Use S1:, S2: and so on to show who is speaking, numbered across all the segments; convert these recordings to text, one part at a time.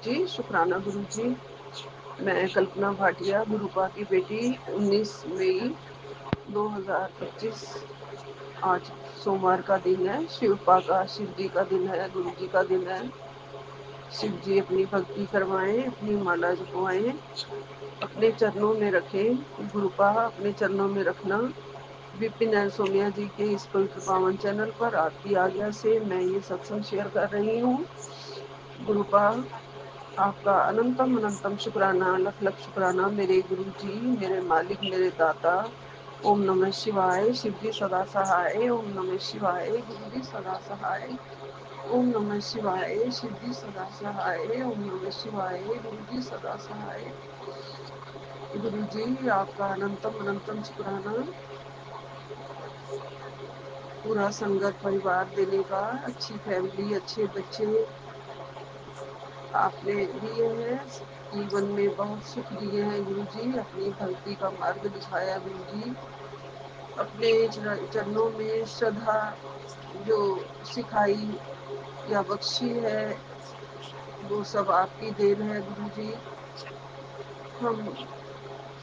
S1: जी, शुक्राना गुरुजी। मैं कल्पना भाटिया, गुरुपा की बेटी, 19 मई 2025। आज सोमवार का दिन है, शिवपा का, शिव जी का दिन है, गुरु जी का दिन है। शिव जी अपनी भक्ति करवाएं, अपनी माला जपवाएं, अपने चरणों में रखें। गुरुपा अपने चरणों में रखना। विपिन एंड सोनिया जी के इस पवित्र पावन चैनल पर आपकी आज्ञा से मैं ये सत्संग शेयर कर रही हूँ। गुरुपा, आपका अनंतम अनंतम शुक्राना, लख लख शुक्राना मेरे गुरु जी, मेरे मालिक, मेरे दाता। ओम नमः शिवाय। शिव जी सदा सहाय। ओम नमः शिवाय। गुरु जी सदा सहाय। ओम नमः शिवाय। शिव जी सदा सहाय। ओम नमः शिवाय। गुरु जी सदा सहाय। गुरु जी, आपका अनंतम अनंतम शुक्राना। पूरा संगत परिवार देने का, अच्छी फैमिली, अच्छे बच्चे आपने दिए हैं। जीवन में बहुत सुख दिए हैं गुरु जी। अपनी भक्ति का मार्ग दिखाया गुरु जी। अपने चरणों में श्रद्धा जो सिखाई या बख्शी है, वो सब आपकी देन है गुरु जी। हम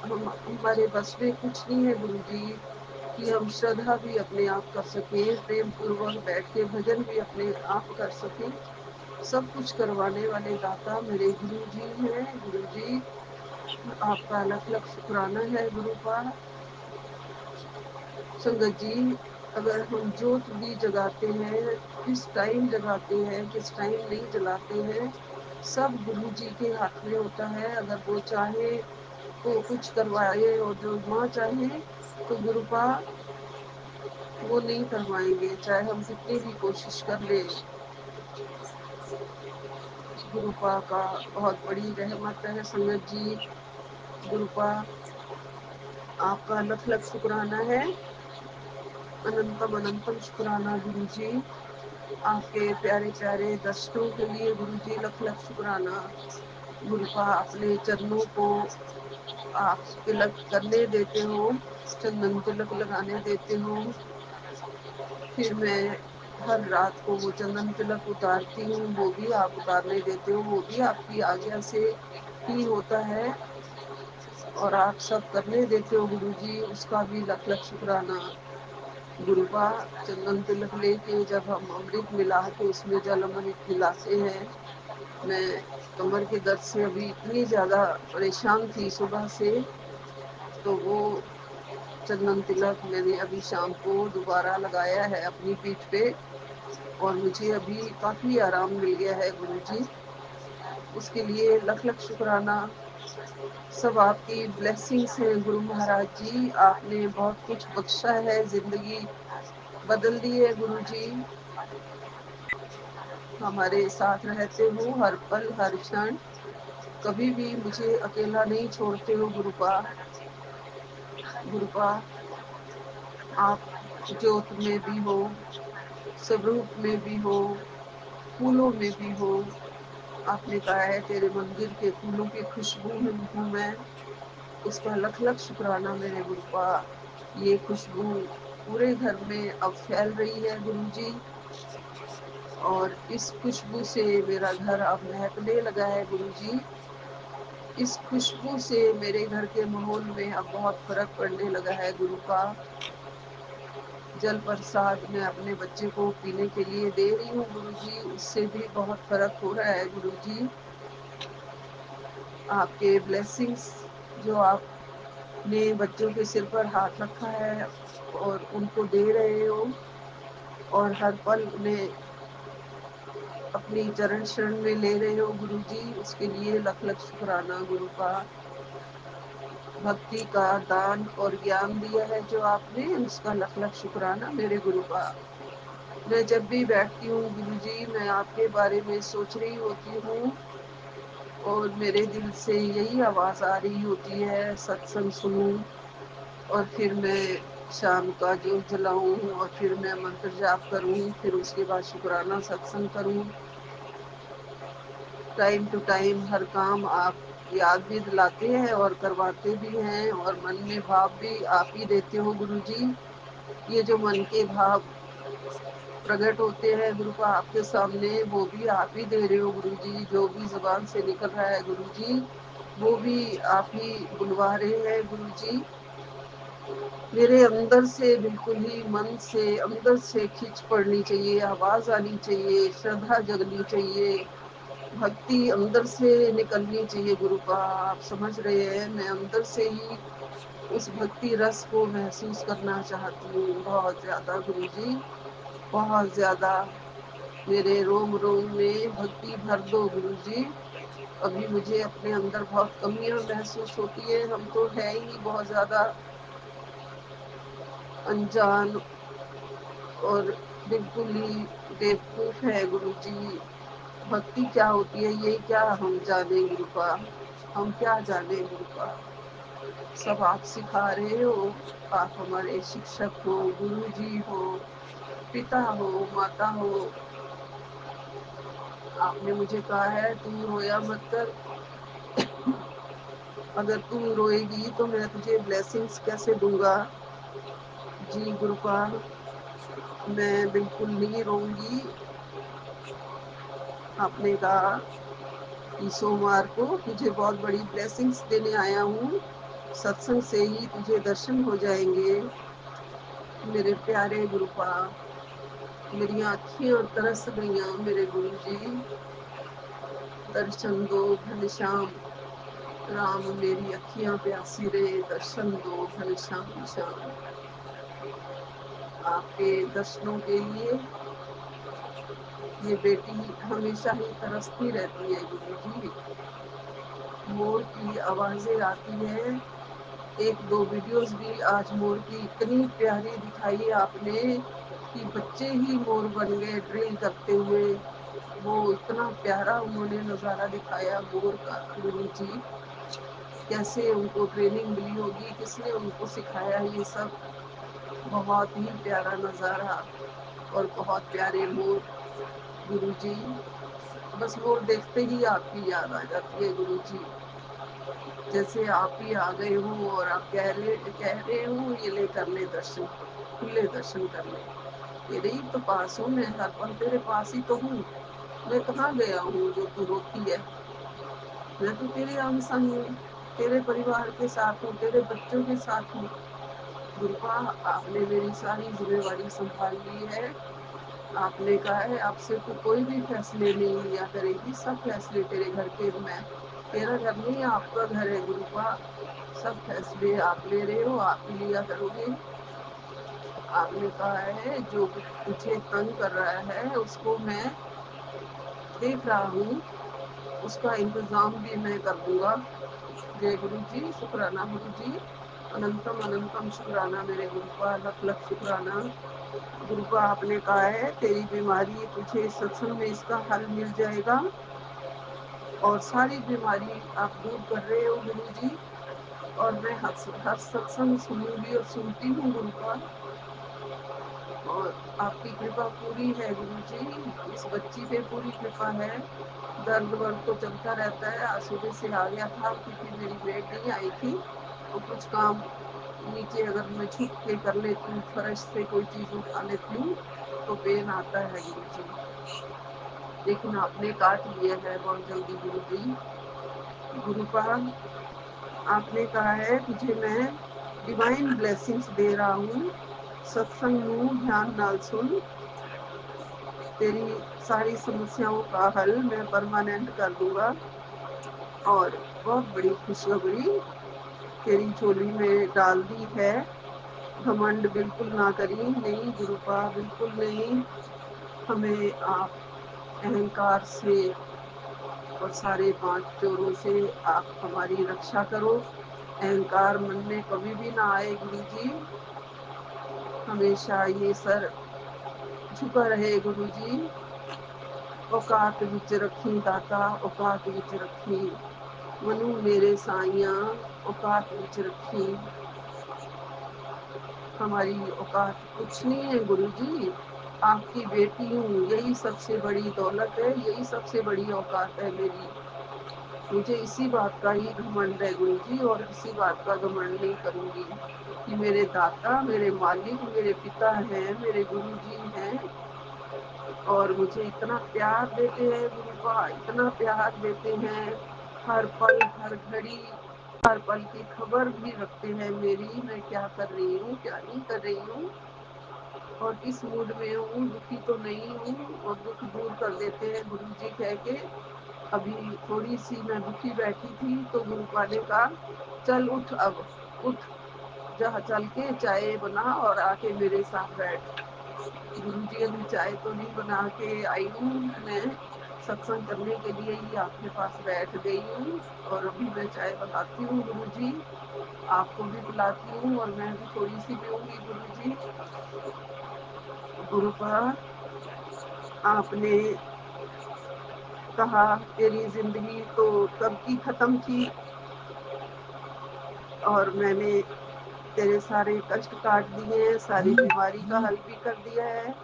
S1: हमारे बस में कुछ नहीं है गुरु जी कि हम श्रद्धा भी अपने आप कर सकें, प्रेम पूर्वक बैठ के भजन भी अपने आप कर सकें। सब कुछ करवाने वाले दाता मेरे गुरु जी हैं। गुरु जी, आपका लख लख शुक्राना है गुरु का। संगत जी, अगर हम जोत भी जगाते हैं, किस टाइम जगाते हैं, किस टाइम नहीं जलाते हैं, सब गुरु जी के हाथ में होता है। अगर वो चाहे तो कुछ करवाए, और जो माँ चाहे तो गुरुपा वो नहीं करवाएंगे, चाहे हम कितनी भी कोशिश कर ले। गुरुपा का बहुत बड़ी रहमत है संगत जी। गुरुपा, आपका लख लख शुक्राना है, अनंतम अनंतम शुक्राना गुरु जी। आपके प्यारे प्यारे दर्शनों के लिए गुरु जी लख लख शुक्राना। गुरुपा, अपने चरणों को आप तिलक करने देते हो, चंदन तिलक लगाने देते हो, फिर मैं हर रात को वो चंदन तिलक उतारती हूँ, वो भी आप उतारने देते हो, वो भी आपकी आज्ञा से ही होता है। और आप सब करने देते हो गुरु जी, उसका भी लख लख शुक्राना। गुरुपा, चंदन तिलक लेके जब हम अमृत मिला के उसमें जल अमृत मिलाते हैं, मैं कमर के दर्द से अभी इतनी ज़्यादा परेशान थी सुबह से, तो वो चंदन तिलक मैंने अभी शाम को दोबारा लगाया है अपनी पीठ पे, और मुझे अभी काफ़ी आराम मिल गया है गुरुजी। उसके लिए लख लख शुक्राना। सब आपकी ब्लेसिंग्स हैं गुरु महाराज जी। आपने बहुत कुछ बख्शा है, जिंदगी बदल दी है गुरुजी। हमारे साथ रहते हो हर पल हर क्षण, कभी भी मुझे अकेला नहीं छोड़ते हो गुरुपा। गुरुपा, आप ज्योत में भी हो, स्वरूप में भी हो, फूलों में भी हो। आपने कहा है तेरे मंदिर के फूलों की खुशबू हूँ मैं। उसका लख लख शुक्राना मेरे गुरुपा। ये खुशबू पूरे घर में अब फैल रही है गुरुजी, और इस खुशबू से मेरा घर अब महकने लगा है गुरुजी। इस खुशबू से मेरे घर के माहौल में अब बहुत फर्क पड़ने लगा है गुरुपा। जल प्रसाद मैं अपने बच्चे को पीने के लिए दे रही हूँ गुरुजी, उससे भी बहुत फर्क हो रहा है गुरुजी। आपके ब्लेसिंग्स जो आपने बच्चों के सिर पर हाथ रखा है और उनको दे रहे हो, और हर पल उन्हें अपनी चरण शरण में ले रहे हो गुरुजी, उसके लिए लख लख शुक्राना गुरुपा। भक्ति का दान और ज्ञान दिया है जो आपने, उसका लख लख शुक्राना मेरे गुरुपा। मैं जब भी बैठती हूँ गुरुजी, मैं आपके बारे में सोच रही होती हूँ, और मेरे दिल से यही आवाज़ आ रही होती है सत्संग सुनूं, और फिर मैं शाम का जो जलाऊं, और फिर मैं मंत्र जाप करूं, फिर उसके बाद शुक्राना सत्संग करूं। टाइम टू टाइम हर काम आप याद भी दिलाते हैं और करवाते भी हैं, और मन में भाव भी आप ही देते हो गुरुजी। ये जो मन के भाव प्रकट होते हैं गुरुपा आपके सामने, वो भी आप ही दे रहे हो गुरु जी। जो भी जुबान से निकल रहा है गुरु जी, वो भी आप ही बुलवा रहे हैं गुरु जी। मेरे अंदर से, बिल्कुल ही मन से, अंदर से खींच पड़नी चाहिए, आवाज आनी चाहिए, श्रद्धा जगनी चाहिए, भक्ति अंदर से निकलनी चाहिए गुरुपा। आप समझ रहे हैं, मैं अंदर से ही उस भक्ति रस को महसूस करना चाहती हूँ बहुत ज्यादा गुरु जी, बहुत ज्यादा। मेरे रोम रोम में भक्ति भर दो गुरु जी। अभी मुझे अपने अंदर बहुत कमियां महसूस होती है। हम तो है ही बहुत ज्यादा अनजान और बिल्कुल ही बेवकूफ है गुरु जी। भक्ति क्या होती है ये क्या हम जाने गुरुपा, हम क्या जाने गुरुपा। सब आप सिखा रहे हो, आप हमारे शिक्षक हो, गुरु जी हो, पिता हो, माता हो। आपने मुझे कहा है तू रोया मत कर, अगर तू रोएगी तो मैं तुझे ब्लेसिंग्स कैसे दूंगा। जी गुरुपा, मैं बिल्कुल नहीं रोऊंगी। आपने कहा कि सोमवार को तुझे बहुत बड़ी ब्लेसिंग्स देने आया हूँ, सत्संग से ही तुझे दर्शन हो जाएंगे। मेरे प्यारे गुरुपा, मेरी आँखियाँ तरस गईं मेरे गुरु जी। दर्शन दो घनश्याम राम, मेरी अखियाँ प्यासी रे, दर्शन दो घनश्याम श्याम। आपके दर्शनों के लिए ये बेटी हमेशा ही तरसती रहती है गुरु जी। मोर की आवाजें आती है, एक दो वीडियोस भी आज मोर की इतनी प्यारी दिखाई आपने कि बच्चे ही मोर बन गए ड्रिल करते हुए। वो इतना प्यारा उन्होंने नज़ारा दिखाया मोर का गुरु जी। कैसे उनको ट्रेनिंग मिली होगी, किसने उनको सिखाया ये सब। बहुत ही प्यारा नज़ारा और बहुत प्यारे मोर गुरु जी। बस मोर देखते ही आपकी याद आ जाती है गुरु जी, जैसे आप ही आ गए हो और आप कह रहे हो ये ले कर ले दर्शन, खुले दर्शन कर ले। तेरे ही तो पास हूँ मैं, हर पल तेरे पास ही तो हूँ। मैं कहाँ गया हूँ जो तू रोती है। मैं तो तेरे अंग संग हूँ, तेरे परिवार के साथ हूँ, तेरे बच्चों के साथ हूँ। गुरुपा, आपने मेरी सारी जिम्मेवारी संभाल ली है। आपने कहा है आपसे तो कोई भी फैसले नहीं लिया करेगी, सब फैसले तेरे घर के। मैं तेरा घर नहीं आपका घर है गुरुपा, सब फैसले आप ले रहे हो, आप ही लिया करोगे। आपने कहा है जो तुझे तंग कर रहा है उसको मैं देख रहा हूँ, उसका इंतजाम भी मैं कर दूंगा। जय गुरु जी, शुक्राना गुरु जी, अनंतम अनंतम शुक्राना मेरे गुरुपा, लख लख शुक्राना। गुरुपा, आपने कहा है तेरी बीमारी तुझे सत्संग में इसका हल मिल जाएगा और सारी बीमारी आप दूर कर रहे हो गुरु जी। और मैं हर सत्संग सुनूंगी और सुनती हूँ गुरुपा, और आपकी कृपा पूरी है गुरु जी। इस बच्ची पे पूरी कृपा है। दर्द वर्द तो चलता रहता है, आज सुबह से आ गया था क्योंकि मेरी मेड नहीं आई थी, तो कुछ काम नीचे अगर मैं छुप के कर लेती हूँ, फर्श से कोई चीज़ उठा लेती हूँ तो पेन आता है गुरु जी। लेकिन आपने काट लिया है बहुत जल्दी गुरु जी। गुरुपा, आपने कहा है तुझे मैं डिवाइन ब्लेसिंग्स दे रहा हूँ, सत्संग नू ध्यान नाल सुन, तेरी सारी समस्याओं का हल मैं परमानेंट कर दूंगा और बहुत बड़ी खुशखबरी तेरी झोली में डाल दी है। घमंड बिल्कुल ना करी, नहीं गुरुपा, बिल्कुल नहीं। हमें आप अहंकार से और सारे पांच चोरों से आप हमारी रक्षा करो। अहंकार मन में कभी भी ना आए गुरु जी। हमेशा ये सर झुका रहे गुरु जी। औकात विच रखी दाता, औकात विच रखी मनु मेरे साइया, औकात विच रखी। हमारी औकात कुछ नहीं है गुरु जी, आपकी बेटी हूँ, यही सबसे बड़ी दौलत है, यही सबसे बड़ी औकात है मेरी। मुझे इसी बात का ही घमंड है गुरु जी, और किसी बात का घमंड नहीं करूँगी कि मेरे दाता, मेरे मालिक, मेरे पिता हैं, मेरे गुरु जी हैं। और मुझे इतना प्यार देते हैं गुरुपा, इतना प्यार देते हैं। हर पल हर घड़ी हर पल की खबर भी रखते हैं मेरी, मैं क्या कर रही हूँ क्या नहीं कर रही हूँ और किस मूड में हूँ, दुखी तो नहीं हूँ। और दुख दूर कर देते हैं गुरु जी कह के। अभी थोड़ी सी मैं दुखी बैठी थी तो गुरुपा ने कहा चल उठ, अब उठ, जा चल के चाय बना और आके मेरे साथ बैठ। गुरुजी अभी चाय तो नहीं बना के आई हूँ, मैं सत्संग करने के लिए ही आपके पास बैठ गई हूँ और अभी मैं चाय बनाती हूँ गुरुजी, आपको भी पिलाती हूँ और मैं भी थोड़ी सी पीऊँगी गुरुजी। गुरुपा, आपने कहा तेरी जिंदगी तो कब की खत्म थी और मैंने तेरे सारे कष्ट काट दिए हैं, सारी बीमारी का हल भी कर दिया है।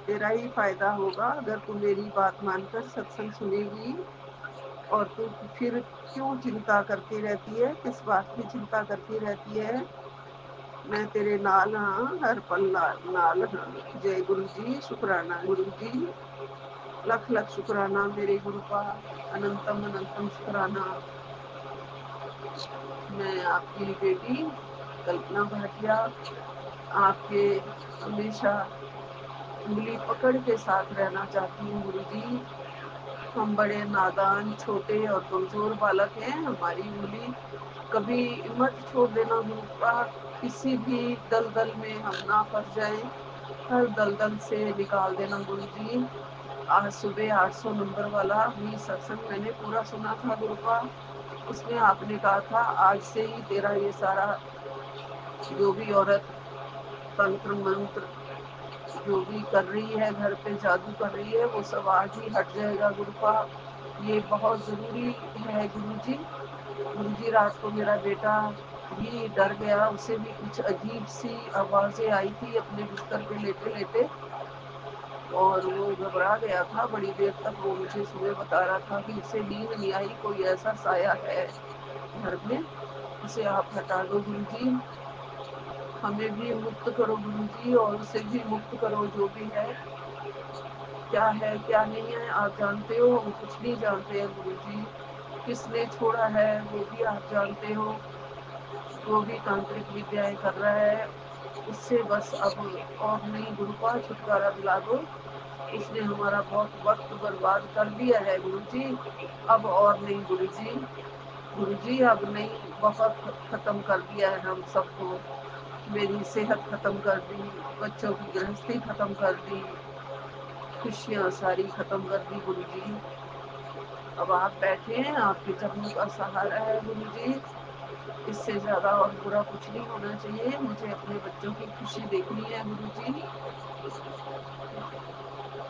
S1: तेरा ही फायदा होगा अगर तू मेरी बात मानकर सत्संग सुनेगी। और तू फिर क्यों चिंता करती रहती है, किस बात की चिंता करती रहती है। मैं तेरे नाल हाँ, हर पल नाल हाँ। जय गुरु जी, शुक्राना गुरु जी, लख लख शुक्राना मेरे गुरुपा, अनंतम अनंतम शुक्राना। मैं आपकी बेटी कल्पना भाटिया आपके हमेशा उंगली पकड़ के साथ रहना चाहती हूँ गुरुजी। हम बड़े नादान छोटे और कमजोर बालक हैं, हमारी उंगली कभी मत छोड़ देना गुरुपा। किसी भी दलदल में हम ना फंस जाएं, हर दलदल से निकाल देना गुरुजी। आज सुबह 800 नंबर वाला भी सत्संग मैंने पूरा सुना था गुरुपा। उसमें आपने कहा था आज से ही तेरा ये सारा जो भी औरत तंत्र मंत्र जो भी कर रही है, घर पे जादू कर रही है, वो सब आज ही हट जाएगा गुरुपा। ये बहुत ज़रूरी है गुरुजी। गुरुजी, रात को मेरा बेटा भी डर गया, उसे भी कुछ अजीब सी आवाज़ें आई थी अपने बिस्तर पे लेटे लेटे और वो घबरा गया था। बड़ी देर तक वो मुझे सुबह बता रहा था कि उसे नींद नहीं आई, कोई ऐसा साया है घर में, उसे आप हटा दो गुरुजी। हमें भी मुक्त करो गुरुजी और उसे भी मुक्त करो, जो भी है क्या नहीं है आप जानते हो, हम कुछ नहीं जानते हैं गुरुजी। किसने छोड़ा है वो भी आप जानते हो, वो भी तांत्रिक विद्याएं कर रहा है, उससे बस अब और नहीं गुरुपा, छुटकारा दिला दो। उसने हमारा बहुत वक्त बर्बाद कर दिया है गुरुजी, अब और नहीं गुरुजी। गुरुजी अब नहीं, बहुत खत्म कर दिया है हम सबको। मेरी सेहत खत्म कर दी, बच्चों की गृहस्थी खत्म कर दी, खुशियाँ सारी खत्म कर दी गुरुजी। अब आप बैठे हैं, आपके चरणों का सहारा है गुरुजी। इससे ज़्यादा और बुरा कुछ नहीं होना चाहिए। मुझे अपने बच्चों की खुशी देखनी है गुरुजी।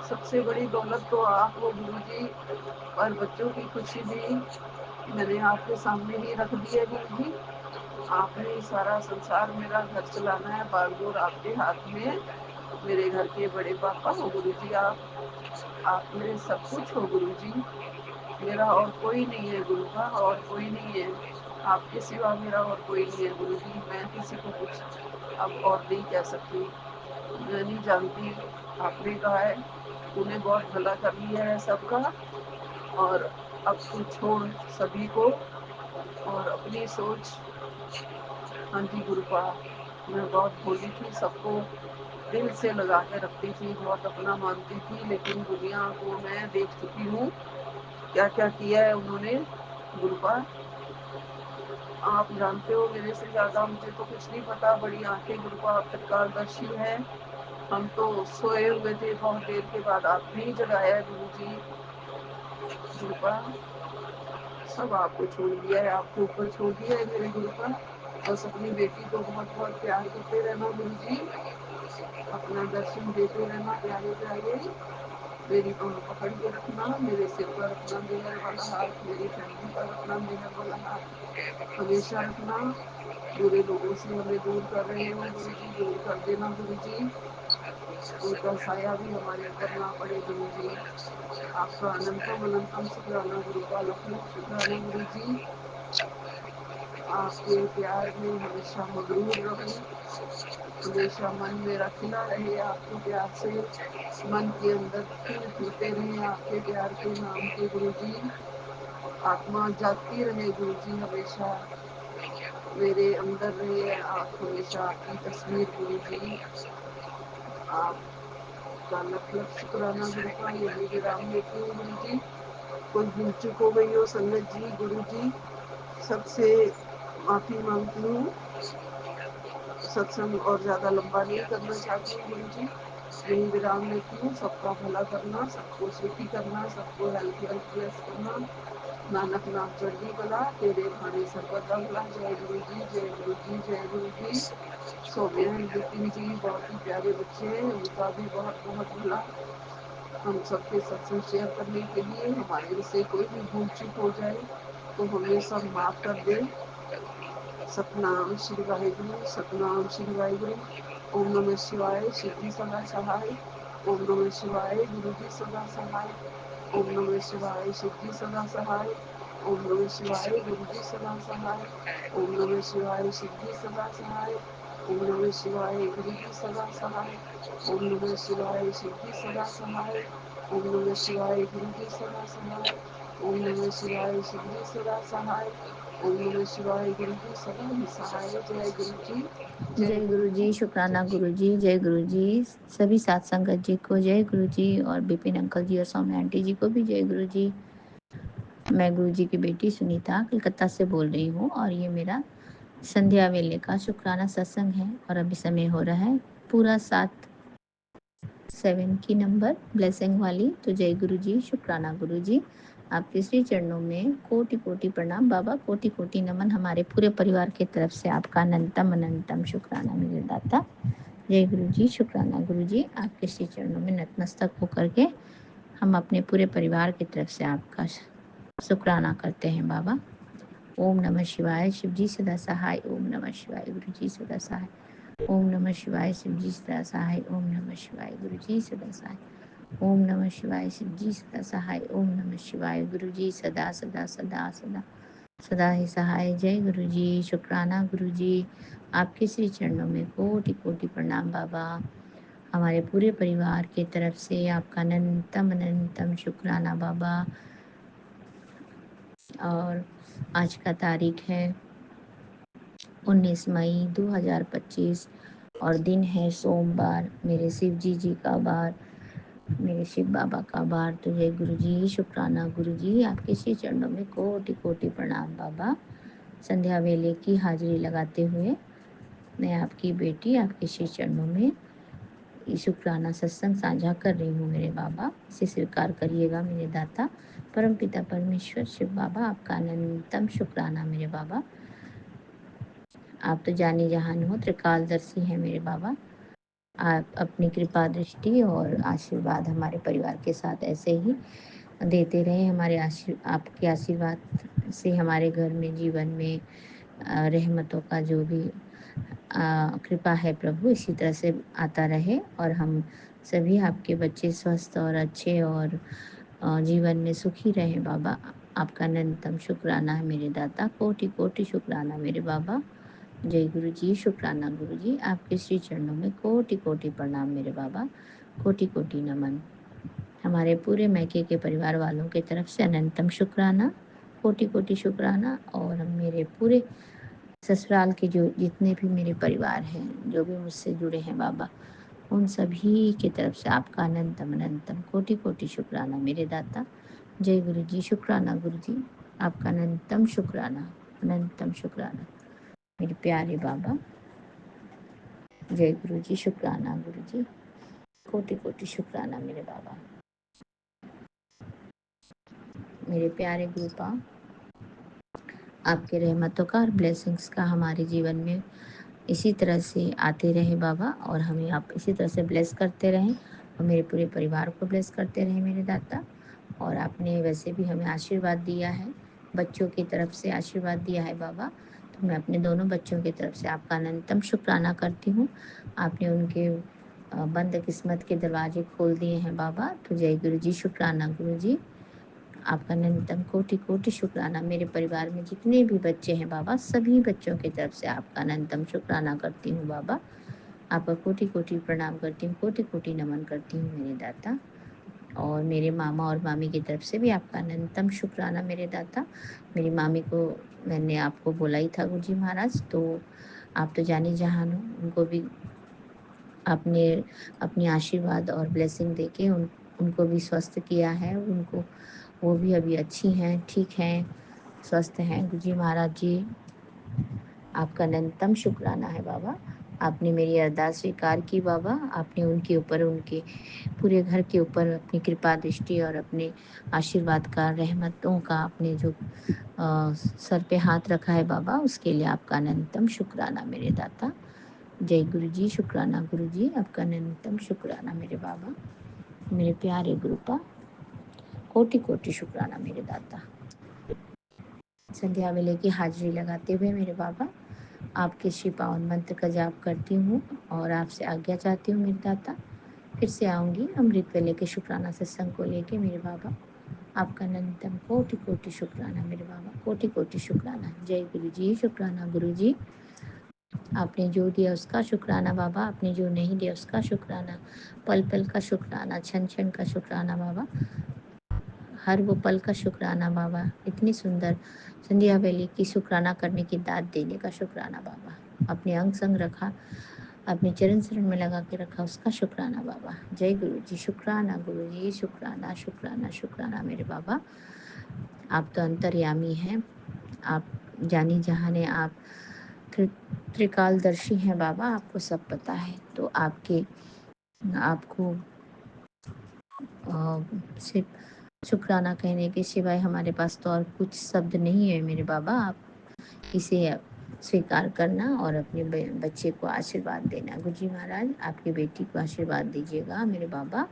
S1: सबसे बड़ी दौलत तो आप हो गुरुजी, और बच्चों की खुशी भी मैंने आपके सामने ही रख दी है गुरुजी। आपने ही सारा संसार, मेरा घर चलाना है, बागडोर आपके हाथ में। मेरे घर के बड़े पापा हो गुरुजी आप मेरे सब कुछ हो गुरुजी। मेरा और कोई नहीं है गुरुपा, और कोई नहीं है आपके सिवा, मेरा और कोई नहीं है गुरुजी। मैं किसी को कुछ अब और नहीं कह सकती, मैं नहीं जानती। आपने कहा है तूने बहुत भला कर लिया है सबका, और अब तू छोड़ सभी को और अपनी सोच। हाँ जी गुरुपा, मैं बहुत भोली थी, सबको दिल से लगा के रखती थी, बहुत अपना मानती थी, लेकिन दुनिया को मैं देख चुकी हूँ क्या क्या किया है उन्होंने गुरुपा। आप जानते हो मेरे से ज़्यादा, मुझे तो कुछ नहीं पता। बड़ी आंखें गुरुपा आप त्रिकालदर्शी है। हम तो सोए हुए थे, बहुत देर के बाद आपने ही जगाया है गुरुजी। गुरुपा, सब आपको छोड़ दिया है, आपके ऊपर छोड़ दिया है मेरे गुरुपा। बस अपनी बेटी को बहुत बहुत प्यार करते रहना गुरुजी, अपना दर्शन देते रहना प्यारे प्यारे। मेरी दोनों पकड़ के रखना, मेरे सिर पर अपना मेहर वाला हाथ, मेरी फैमिली पर अपना मेहर वाला हाथ हमेशा रखना। बुरे लोगों से हमें दूर कर रहे हो गुरुजी, दूर कर देना गुरुजी। उनका साया भी हमारे ऊपर ना पड़े गुरुजी। आपका अनंतम अनंतम शुक्राना गुरुपा, लख लख शुक्राना गुरुजी। आपके प्यार में हमेशा मगरूर रहूं, हमेशा मन मेरा खिला रहे आपके प्यार से, मन के अंदर फूल खिलते रहे आपके प्यार के नाम के गुरु जी। आत्मा जागती रहे गुरु जी, हमेशा मेरे अंदर रहे आप, हमेशा आपकी तस्वीर गुरु जी। आपका लख लख शुक्राना गुरु का, यही विराम लेती हूँ गुरु जी। कोई भूल चूक हो गई हो संगत जी, गुरु जी सबसे माफी मांगती हूँ। सत्संग और ज्यादा लंबा नहीं करना चाहती हूँ गुरु जी, यही विराम लेती हूँ। सबका भला करना, सबको सुखी करना, सबको हेल्थ ब्लेस करना। नानक नाम चढ़ी कला, तेरे भाने सर्वदा भला। जय गुरु जी, जय गुरु जी, जय गुरु जी। सौम्या विपिन जी बहुत ही प्यारे बच्चे हैं, उनका भी बहुत बहुत भला। हम सबके सत्संग शेयर करने के लिए हमारे से कोई भी भूल चूक हो जाए तो हमें सब माफ कर दे। सतनाम श्री वाहिगुरु, सतनाम श्री वाहिगुरु। ओम नमः शिवाय, शिव जी सदा सहाय। ओम नमः शिवाय, गुरु जी सदा सहाय। ओम नमः शिवाय, शिव जी सदा सहाय। ओम नमः शिवाय, गुरु जी सदा सहाय। ओम नमः शिवाय, शिव जी सदा सहाय। ओम नमः शिवाय, गुरु जी सदा सहाय। ओम नमः शिवाय, शिव जी सदा सहाय। ओम नमः शिवाय, गुरु जी सदा सहाय। ओम नमः शिवाय, शिव जी सदा सहाय। ओम नमः शिवाय, गुरु जी सदा ही सहाय। जय गुरु जी,
S2: जय गुरु जी, शुक्राना गुरु जी, जय गुरु जी। सभी साथ संगत जी को जय गुरु जी, और बिपिन अंकल जी और सौम्या आंटी जी को भी जय गुरु जी। मैं गुरु जी की बेटी सुनीता कलकत्ता से बोल रही हूँ, और ये मेरा संध्या वेले का शुक्राना सत्संग है। और अभी समय हो रहा है पूरा 7 की नंबर ब्लेसिंग वाली। तो जय गुरु जी, शुक्राना गुरु जी। आपके श्री चरणों में कोटि कोटि प्रणाम बाबा, कोटि कोटि नमन। हमारे पूरे परिवार की तरफ से आपका अनंतम अनंतम शुक्राना मेरे दाता। जय गुरु जी, शुक्राना गुरु जी। आपके श्री चरणों में नतमस्तक होकर के हम अपने पूरे परिवार की तरफ से आपका शुक्राना करते हैं बाबा। ओम नमः शिवाय, शिव जी सदा सहाय। ओम नमः शिवाय, गुरु जी सदा सहाय। ओम नमः शिवाय, शिव जी सदा सहाय। ओम नमः शिवाय, गुरु जी सदा सहाय। ओम नमः शिवाय, शिव जी सदा सहाय। ओम नमः शिवाय, गुरु जी सदा सदा सदा सदा सदा ही सहाय। जय गुरु जी, शुक्राना गुरु जी। आपके श्री चरणों में कोटि कोटि प्रणाम बाबा। हमारे पूरे परिवार की तरफ से आपका अनंतम अनंतम शुक्राना बाबा। और आज का तारीख है 19 मई 2025 और दिन है सोमवार, मेरे शिव जी का बार, मेरे शिव बाबा का बार। तो जय गुरु जी, शुक्राना गुरु जी। आपके श्री चरणों में कोटि कोटि प्रणाम बाबा। संध्या वेले की हाजिरी लगाते हुए मैं आपकी बेटी आपके श्री चरणों में शुक्राना सत्संग साझा कर रही हूँ मेरे बाबा। इसे स्वीकार करिएगा मेरे दाता परम पिता परमेश्वर शिव बाबा। आपका अनंतम शुक्राना मेरे बाबा। आप तो जानी जहान हो, त्रिकालदर्शी हैं मेरे बाबा। आप अपनी कृपा दृष्टि और आशीर्वाद हमारे परिवार के साथ ऐसे ही देते रहे। हमारे आपके आशीर्वाद से हमारे घर में जीवन में रहमतों का जो भी कृपा है प्रभु, इसी तरह से आता रहे, और हम सभी आपके बच्चे स्वस्थ और अच्छे और जीवन में सुखी रहें बाबा। आपका अनंतम शुक्राना है मेरे दाता, कोटि कोटि शुक्राना मेरे बाबा। जय गुरु जी, शुक्राना गुरु जी। आपके श्री चरणों में कोटि कोटि प्रणाम मेरे बाबा, कोटि कोटि नमन। हमारे पूरे मैके के परिवार वालों की तरफ से अनंतम शुक्राना, कोटि कोटि शुक्राना। और हम मेरे पूरे ससुराल के जो जितने भी मेरे परिवार हैं, जो भी मुझसे जुड़े हैं बाबा, उन सभी की तरफ से आपका अनंतम अनंतम कोटि कोटि शुक्राना मेरे दाता। जय गुरु जी, शुक्राना गुरु जी। आपका अनंतम शुक्राना, अनंतम शुक्राना मेरे प्यारे बाबा। जय गुरु जी, शुक्राना गुरु जी। कोटि कोटि शुक्राना मेरे बाबा, मेरे प्यारे गुरुपा। आपके रहमतों का और ब्लेसिंग्स का हमारे जीवन में इसी तरह से आते रहे बाबा, और हमें आप इसी तरह से ब्लेस करते रहें, और मेरे पूरे परिवार को ब्लेस करते रहें मेरे दाता। और आपने वैसे भी हमें आशीर्वाद दिया है, बच्चों की तरफ से आशीर्वाद दिया है बाबा। तो मैं अपने दोनों बच्चों की तरफ से आपका अनंतम शुक्राना करती हूँ। आपने उनके बंद किस्मत के दरवाजे खोल दिए हैं बाबा। तो जय गुरु जी, शुक्राना गुरु जी। आपका अनंतम कोटि कोटि शुक्राना। मेरे परिवार में जितने भी बच्चे हैं बाबा, सभी बच्चों की तरफ से आपका अनंतम शुक्राना करती हूँ बाबा। आपका कोटि कोटि प्रणाम करती हूँ, कोटि कोटि नमन करती हूँ मेरे दाता। और मेरे मामा और मामी की तरफ से भी आपका अनंतम शुक्राना मेरे दाता। मेरी मामी को मैंने आपको बोला ही था गुरुजी महाराज, तो आप तो जानी जहान हो, उनको भी आपने अपनी आशीर्वाद और ब्लेसिंग देके उनको भी स्वस्थ किया है। उनको वो भी अभी अच्छी हैं, ठीक हैं, स्वस्थ हैं। गुरुजी महाराज जी, आपका अनंतम शुक्राना है बाबा। आपने मेरी अरदास स्वीकार की बाबा। आपने उनके ऊपर, उनके पूरे घर के ऊपर अपनी कृपा दृष्टि और अपने आशीर्वाद का, रहमतों का अपने जो सर पे हाथ रखा है बाबा, उसके लिए आपका अनंतम शुक्राना मेरे दाता। जय गुरु जी, शुक्राना गुरु जी, आपका अनंतम शुक्राना मेरे बाबा, मेरे प्यारे गुरुपा, कोटि कोटि शुक्राना मेरे दाता। संध्या वेले की हाजिरी लगाते हुए मेरे बाबा, आपके श्री पावन मंत्र का जाप करती हूँ और आपसे आज्ञा चाहती हूँ मेरे दाता। फिर से आऊँगी अमृत वेले के शुक्राना सत्संग को लेके मेरे बाबा। आपका अनंतम कोटि कोटि शुक्राना मेरे बाबा, कोटि कोटि शुक्राना। जय गुरु जी, शुक्राना गुरु जी। आपने जो दिया उसका शुक्राना बाबा, आपने जो नहीं दिया उसका शुक्राना, पल पल का शुक्राना, क्षण क्षण का शुक्राना बाबा, हर वो पल का शुक्राना बाबा। इतनी सुंदर संध्या वैली की शुक्राना करने की दाद देने का शुक्राना बाबा। अपने अंग संग रखा, अपने चरण शरण में लगा के रखा, उसका शुक्राना बाबा। जय गुरु जी, शुक्राना गुरु जी, शुक्राना शुक्राना शुक्राना मेरे बाबा। आप तो अंतर्यामी हैं, आप जानी जहाने, आप त्रिकालदर्शी हैं बाबा, आपको सब पता है। तो आपको सिर्फ शुक्राना कहने के सिवाय हमारे पास तो और कुछ शब्द नहीं है मेरे बाबा। आप इसे स्वीकार करना और अपने बच्चे को आशीर्वाद देना। गुरुजी महाराज, आपकी बेटी को आशीर्वाद दीजिएगा मेरे बाबा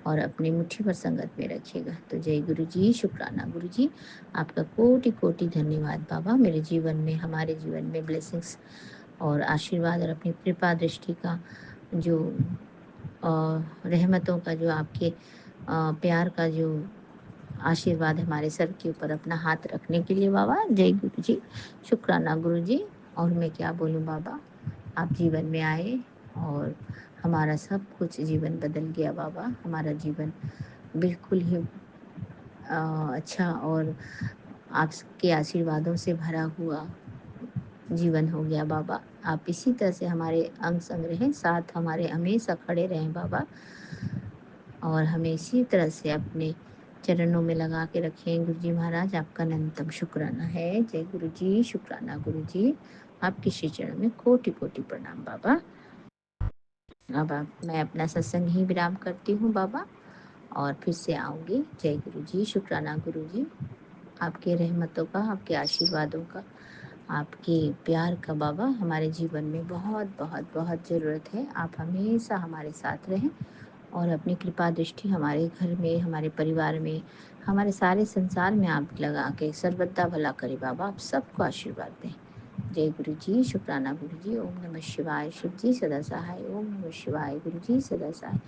S2: और अपनी मुट्ठी पर संगत में रखिएगा। तो जय गुरु जी, शुक्राना गुरु जी, आपका कोटि कोटि धन्यवाद बाबा। मेरे जीवन में, हमारे जीवन में ब्लेसिंग्स और आशीर्वाद और अपनी कृपा दृष्टि का जो रहमतों का, जो आपके प्यार का जो आशीर्वाद हमारे सर के ऊपर अपना हाथ रखने के लिए बाबा। जय गुरु जी, शुक्राना गुरु जी। और मैं क्या बोलूँ बाबा, आप जीवन में आए और हमारा सब कुछ जीवन बदल गया बाबा। हमारा जीवन बिल्कुल ही अच्छा और आपके आशीर्वादों से भरा हुआ जीवन हो गया बाबा। आप इसी तरह से हमारे अंग संग रहें, साथ हमारे हमेशा खड़े रहें बाबा, और हमें इसी तरह से अपने चरणों में लगा के रखें। गुरु जी महाराज, आपका अनंतम शुक्राना है। जय गुरु जी, शुक्राना गुरु जी, आपके श्री चरण में कोटि कोटि प्रणाम बाबा। अब मैं अपना सत्संग ही विराम करती हूँ बाबा और फिर से आऊँगी। जय गुरु जी, शुक्राना गुरु जी, आपके रहमतों का, आपके आशीर्वादों का, आपके प्यार का बाबा हमारे जीवन में बहुत बहुत बहुत ज़रूरत है। आप हमेशा हमारे साथ रहें और अपनी कृपा दृष्टि हमारे घर में, हमारे परिवार में, हमारे सारे संसार में आप लगा के सर्वदा भला करे बाबा। आप सबको आशीर्वाद दें। जय गुरु जी, शुक्राना गुरु जी। ओम नमः शिवाय, शिव जी सदा सहाय। ओम नमः शिवाय, गुरु जी सदा सहाय।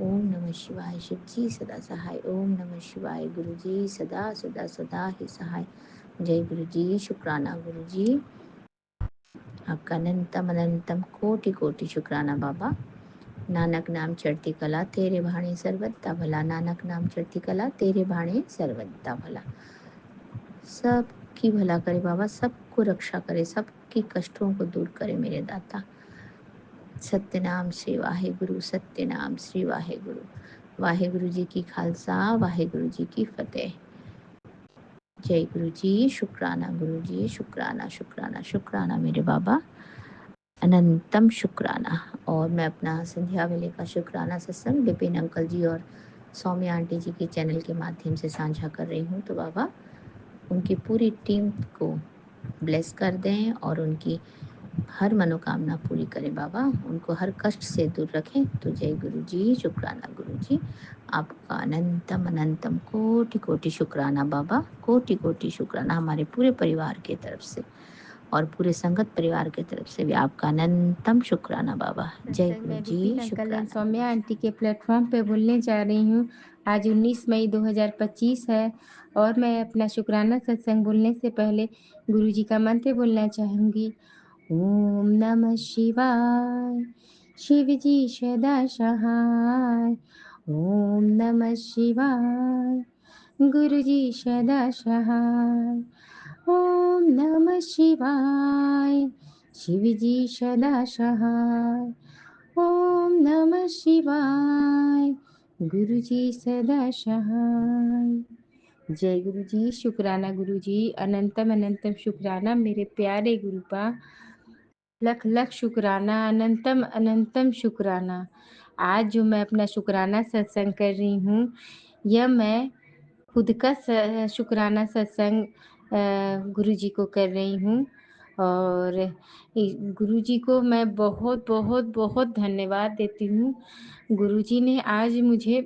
S2: ओम नमः शिवाय, शिव जी सदा सहाय। ओम नमः शिवाय, गुरु जी सदा सदा सदा ही सहाय। जय गुरु जी, शुक्राना गुरु जी, आपका अनंतम अनंतम कोटि कोटि शुक्राना बाबा। नानक नाम चढ़ती कला तेरे भाणे सर्वदा भला, नानक नाम चढ़ती कला तेरे भाणे सर्वदा भला। सबकी भला करे बाबा, सबको रक्षा करे, सबकी कष्टों को दूर करे मेरे दाता। सत्यनाम श्री वाहे गुरु, सत्यनाम श्री वाहे गुरु। वाहे गुरु जी की खालसा, वाहे गुरु जी की फतेह। जय गुरु जी, शुक्राना गुरु जी, शुक्राना शुक्राना शुक्राना मेरे बाबा, अनंतम शुक्राना। और मैं अपना संध्या वेले का शुक्राना सत्संग विपिन अंकल जी और सौम्या आंटी जी के चैनल के माध्यम से साझा कर रही हूँ। तो बाबा उनकी पूरी टीम को ब्लेस कर दें और उनकी हर मनोकामना पूरी करें बाबा, उनको हर कष्ट से दूर रखें। तो जय गुरु जी, शुक्राना गुरु जी, आपका अनंतम अनंतम कोटि कोटि शुक्राना बाबा, कोटि कोटि शुक्राना हमारे पूरे परिवार की तरफ से और पूरे संगत परिवार की तरफ से भी आपका अनंतम शुक्राना बाबा। जय
S3: सत्संग
S2: गुरु
S3: में
S2: जी,
S3: विपिन अंकल एंड
S2: शुक्राना गुरु
S3: सौम्या
S2: जी।
S3: आंटी के प्लेटफॉर्म पे बोलने जा रही हूँ। आज 19 मई 2025 है और मैं अपना शुकराना सत्संग बोलने से पहले गुरु जी का मंत्र बोलना चाहूँगी। ओम नमः शिवाय, शिव जी सदा सहाय। ओम नमः शिवाय, गुरु जी सदा सहाय। ओम नमः शिवाय, शिव जी सदा सहाय। ओम नमः शिवाय, गुरु जी सदा सहाय। जय गुरु जी, शुक्राना गुरु जी, अनंतम अनंतम शुक्राना मेरे प्यारे गुरुपा। लख लख शुक्राना, अनंतम अनंतम शुक्राना। आज जो मैं अपना शुक्राना सत्संग कर रही हूँ, यह मैं खुद का शुक्राना सत्संग गुरु जी को कर रही हूँ। और गुरु जी को मैं बहुत बहुत बहुत धन्यवाद देती हूँ। गुरु जी ने आज मुझे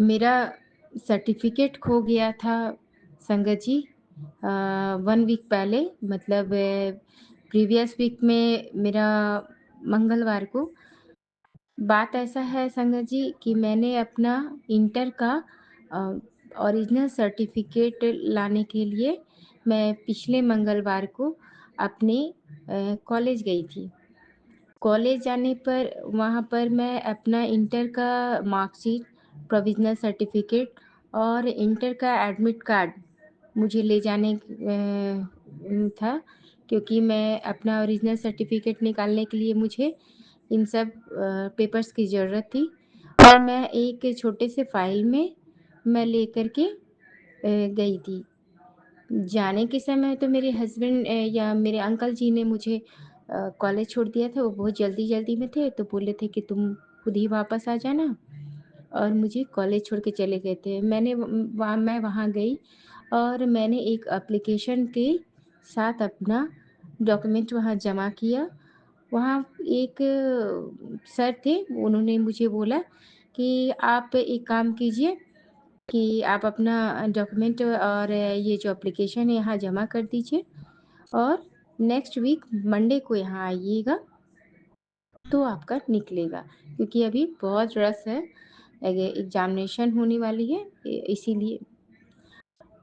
S3: मेरा सर्टिफिकेट खो गया था संगत जी, 1 वीक पहले, मतलब प्रीवियस वीक में मेरा मंगलवार को। बात ऐसा है संगत जी कि मैंने अपना इंटर का ओरिजिनल सर्टिफिकेट लाने के लिए मैं पिछले मंगलवार को अपने कॉलेज गई थी। कॉलेज जाने पर वहाँ पर मैं अपना इंटर का मार्कशीट, प्रोविज़नल सर्टिफिकेट और इंटर का एडमिट कार्ड मुझे ले जाने था, क्योंकि मैं अपना ओरिजिनल सर्टिफिकेट निकालने के लिए मुझे इन सब पेपर्स की ज़रूरत थी। और मैं एक छोटे से फ़ाइल में मैं लेकर के गई थी। जाने के समय तो मेरे हस्बैंड या मेरे अंकल जी ने मुझे कॉलेज छोड़ दिया था। वो बहुत जल्दी-जल्दी में थे, तो बोले थे कि तुम खुद ही वापस आ जाना, और मुझे कॉलेज छोड़ के चले गए थे। मैं वहाँ गई और मैंने एक एप्लीकेशन के साथ अपना डॉक्यूमेंट वहाँ जमा किया। वहाँ एक सर थे, उन्होंने मुझे बोला कि आप एक काम कीजिए कि आप अपना डॉक्यूमेंट और ये जो एप्लीकेशन है यहाँ जमा कर दीजिए, और नेक्स्ट वीक मंडे को यहाँ आइएगा तो आपका निकलेगा, क्योंकि अभी बहुत रश है, एग्जामिनेशन होने वाली है, इसीलिए।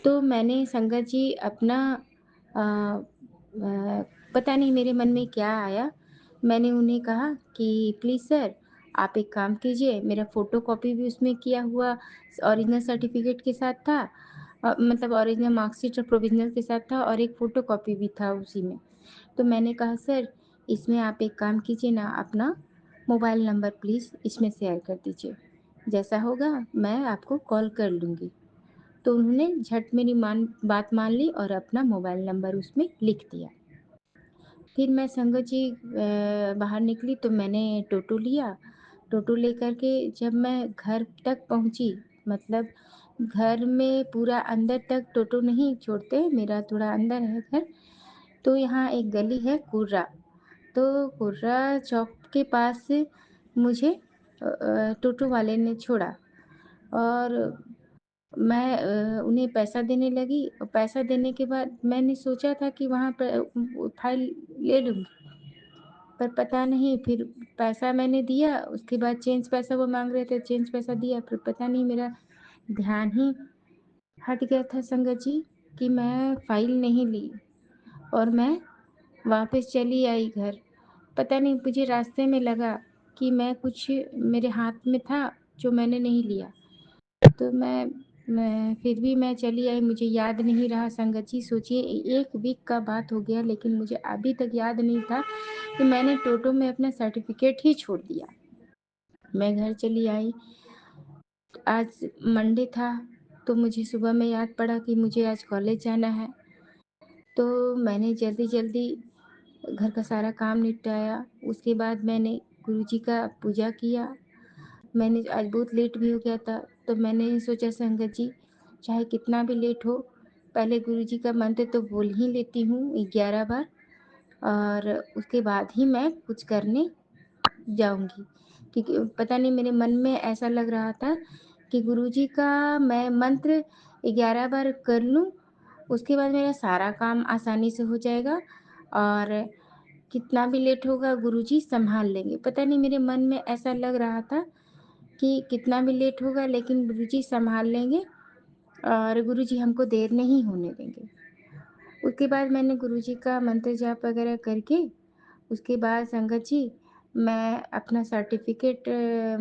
S3: तो मैंने संगत जी अपना अ, पता नहीं मेरे मन में क्या आया, मैंने उन्हें कहा कि प्लीज़ सर, आप एक काम कीजिए, मेरा फ़ोटोकॉपी भी उसमें किया हुआ ओरिजिनल सर्टिफिकेट के साथ था, मतलब ओरिजिनल मार्कशीट और प्रोविज़नल के साथ था, और एक फ़ोटोकॉपी भी था उसी में। तो मैंने कहा सर, इसमें आप एक काम कीजिए ना, अपना मोबाइल नंबर प्लीज़ इसमें शेयर कर दीजिए, जैसा होगा मैं आपको कॉल कर लूँगी। तो उन्होंने झट मेरी बात मान ली और अपना मोबाइल नंबर उसमें लिख दिया। फिर मैं संगत जी बाहर निकली तो मैंने टोटो लिया। टोटो लेकर के जब मैं घर तक पहुँची, मतलब घर में पूरा अंदर तक टोटो नहीं छोड़ते, मेरा थोड़ा अंदर है घर। तो यहाँ एक गली है कुर्रा, तो कुर्रा चौक के पास मुझे टोटो वाले ने छोड़ा, और मैं उन्हें पैसा देने लगी, और पैसा देने के बाद मैंने सोचा था कि वहाँ पर फ़ाइल ले लूँगी, पर पता नहीं, फिर पैसा मैंने दिया, उसके बाद चेंज पैसा वो माँग रहे थे, चेंज पैसा दिया, फिर पता नहीं मेरा ध्यान ही हट गया था संगत जी कि मैं फ़ाइल नहीं ली, और मैं वापस चली आई घर। पता नहीं मुझे रास्ते में लगा कि मैं कुछ मेरे हाथ में था जो मैंने नहीं लिया। तो मैं फिर भी मैं चली आई, मुझे याद नहीं रहा संगत जी। सोचिए 1 वीक का बात हो गया, लेकिन मुझे अभी तक याद नहीं था कि मैंने टोटो में अपना सर्टिफ़िकेट ही छोड़ दिया। मैं घर चली आई, आज मंडे था, तो मुझे सुबह में याद पड़ा कि मुझे आज कॉलेज जाना है। तो मैंने जल्दी-जल्दी घर का सारा काम निपटाया, उसके बाद मैंने गुरुजी का पूजा किया। मैंने आज बहुत लेट भी हो गया था, तो मैंने सोचा संगत जी, चाहे कितना भी लेट हो, पहले गुरुजी का मंत्र तो बोल ही लेती हूँ 11 बार, और उसके बाद ही मैं कुछ करने जाऊँगी। क्योंकि पता नहीं मेरे मन में ऐसा लग रहा था कि गुरुजी का मैं मंत्र 11 बार कर लूँ, उसके बाद मेरा सारा काम आसानी से हो जाएगा, और कितना भी लेट होगा गुरुजी सँभाल लेंगे। पता नहीं मेरे मन में ऐसा लग रहा था, कि कितना भी लेट होगा लेकिन गुरुजी सँभाल लेंगे और गुरुजी हमको देर नहीं होने देंगे। उसके बाद मैंने गुरुजी का मंत्र जाप वगैरह करके उसके बाद संगत जी मैं अपना सर्टिफ़िकेट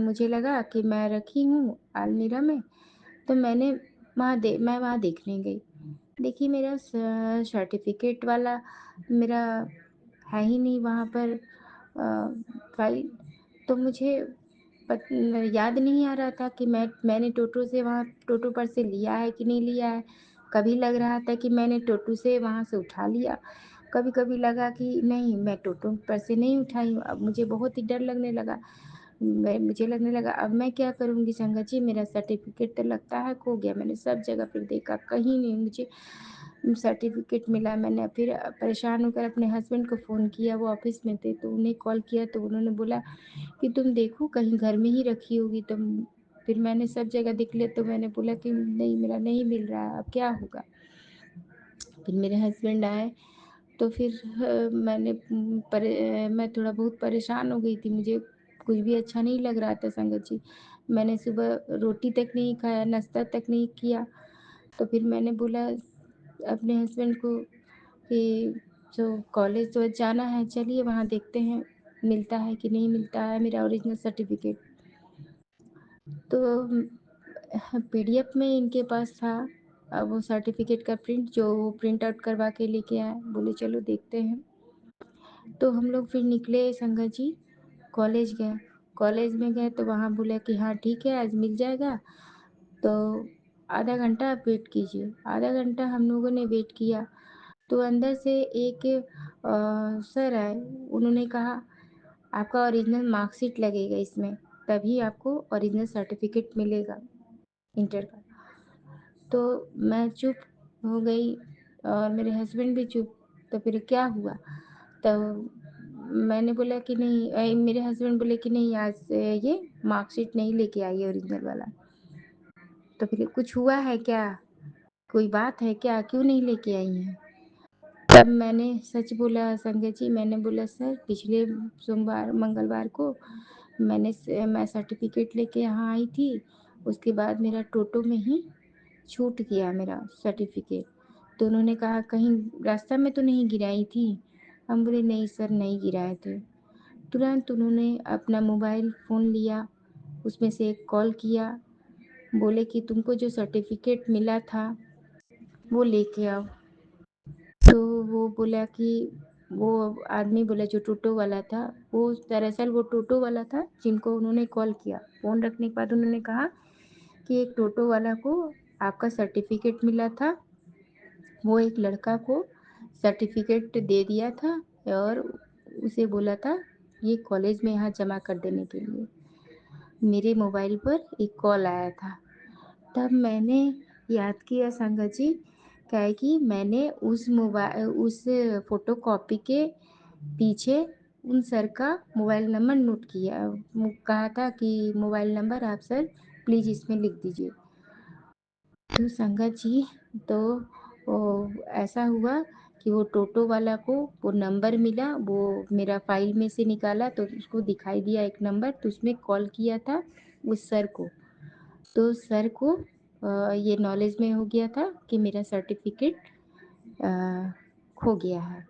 S3: मुझे लगा कि मैं रखी हूँ अलमीरा में, तो मैं वहाँ देखने गई। देखिए मेरा सर्टिफ़िकेट वाला मेरा है ही नहीं वहाँ पर फ़ाइल। तो मुझे पत याद नहीं आ रहा था कि मैंने टोटो से वहाँ टोटो पर से लिया है कि नहीं लिया है। कभी लग रहा था कि मैंने टोटो से वहाँ से उठा लिया, कभी-कभी लगा कि नहीं मैं टोटो पर से नहीं उठाई हूँ। अब मुझे बहुत ही डर लगने लगा। मुझे लगने लगा अब मैं क्या करूँगी संगत जी, मेरा सर्टिफ़िकेट तो लगता है खो गया। मैंने सब जगह फिर देखा, कहीं नहीं मुझे सर्टिफ़िकेट मिला। मैंने फिर परेशान होकर अपने हस्बैंड को फ़ोन किया, वो ऑफ़िस में थे, तो उन्हें कॉल किया तो उन्होंने बोला कि तुम देखो कहीं घर में ही रखी होगी तुम। फिर मैंने सब जगह देख लिया तो मैंने बोला कि नहीं मेरा नहीं मिल रहा है, अब क्या होगा? फिर मेरे हस्बैंड आए तो फिर मैं थोड़ा बहुत परेशान हो गई थी, मुझे कुछ भी अच्छा नहीं लग रहा था संगत जी। मैंने सुबह रोटी तक नहीं खाया, नाश्ता तक नहीं किया। तो फिर मैंने बोला अपने हस्बैंड को कि जो कॉलेज तो आज जाना है, चलिए वहाँ देखते हैं मिलता है कि नहीं मिलता है मेरा ओरिजिनल सर्टिफ़िकेट। तो पीडीएफ में इनके पास था वो सर्टिफ़िकेट का प्रिंट जो वो प्रिंट आउट करवा के लेके आए, बोले चलो देखते हैं। तो हम लोग फिर निकले संगत जी, कॉलेज गए। कॉलेज में गए तो वहाँ बोला कि हाँ ठीक है आज मिल जाएगा, तो आधा घंटा आप वेट कीजिए। आधा घंटा हम लोगों ने वेट किया, तो अंदर से एक सर आए, उन्होंने कहा आपका ओरिजिनल मार्कशीट लगेगा इसमें, तभी आपको ओरिजिनल सर्टिफ़िकेट मिलेगा इंटर का। तो मैं चुप हो गई और मेरे हस्बैंड भी चुप। तो फिर क्या हुआ? तो मैंने बोला कि नहीं मेरे हस्बैंड बोले कि नहीं आज से ये मार्कशीट नहीं लेके आई ओरिजिनल वाला। तो फिर कुछ हुआ है क्या? कोई बात है क्या? क्यों नहीं लेके आई हैं? तब मैंने सच बोला संगत जी, मैंने बोला सर पिछले सोमवार मंगलवार को मैं सर्टिफ़िकेट लेके यहाँ आई थी, उसके बाद मेरा टोटो में ही छूट गया मेरा सर्टिफ़िकेट। तो उन्होंने कहा कहीं रास्ता में तो नहीं गिराई थी? हम बोले नहीं सर नहीं गिराए थे। तुरंत उन्होंने अपना मोबाइल फ़ोन लिया, उसमें से एक कॉल किया, बोले कि तुमको जो सर्टिफ़िकेट मिला था वो लेके आओ। तो वो बोला कि वो आदमी बोला जो टोटो वाला था, वो दरअसल वो टोटो वाला था जिनको उन्होंने कॉल किया। फ़ोन रखने के बाद उन्होंने कहा कि एक टोटो वाला को आपका सर्टिफ़िकेट मिला था, वो एक लड़का को सर्टिफ़िकेट दे दिया था और उसे बोला था ये कॉलेज में यहाँ जमा कर देने के लिए। मेरे मोबाइल पर एक कॉल आया था। तब मैंने याद किया संगत जी, क्या है कि मैंने उस फ़ोटोकॉपी के पीछे उन सर का मोबाइल नंबर नोट किया, कहा था कि मोबाइल नंबर आप सर प्लीज़ इसमें लिख दीजिए। तो संगत जी तो वो ऐसा हुआ कि वो टोटो वाला को वो नंबर मिला, वो मेरा फ़ाइल में से निकाला तो उसको दिखाई दिया एक नंबर, तो उसमें कॉल किया था उस सर को। तो सर को ये नॉलेज में हो गया था कि मेरा सर्टिफ़िकेट खो गया है।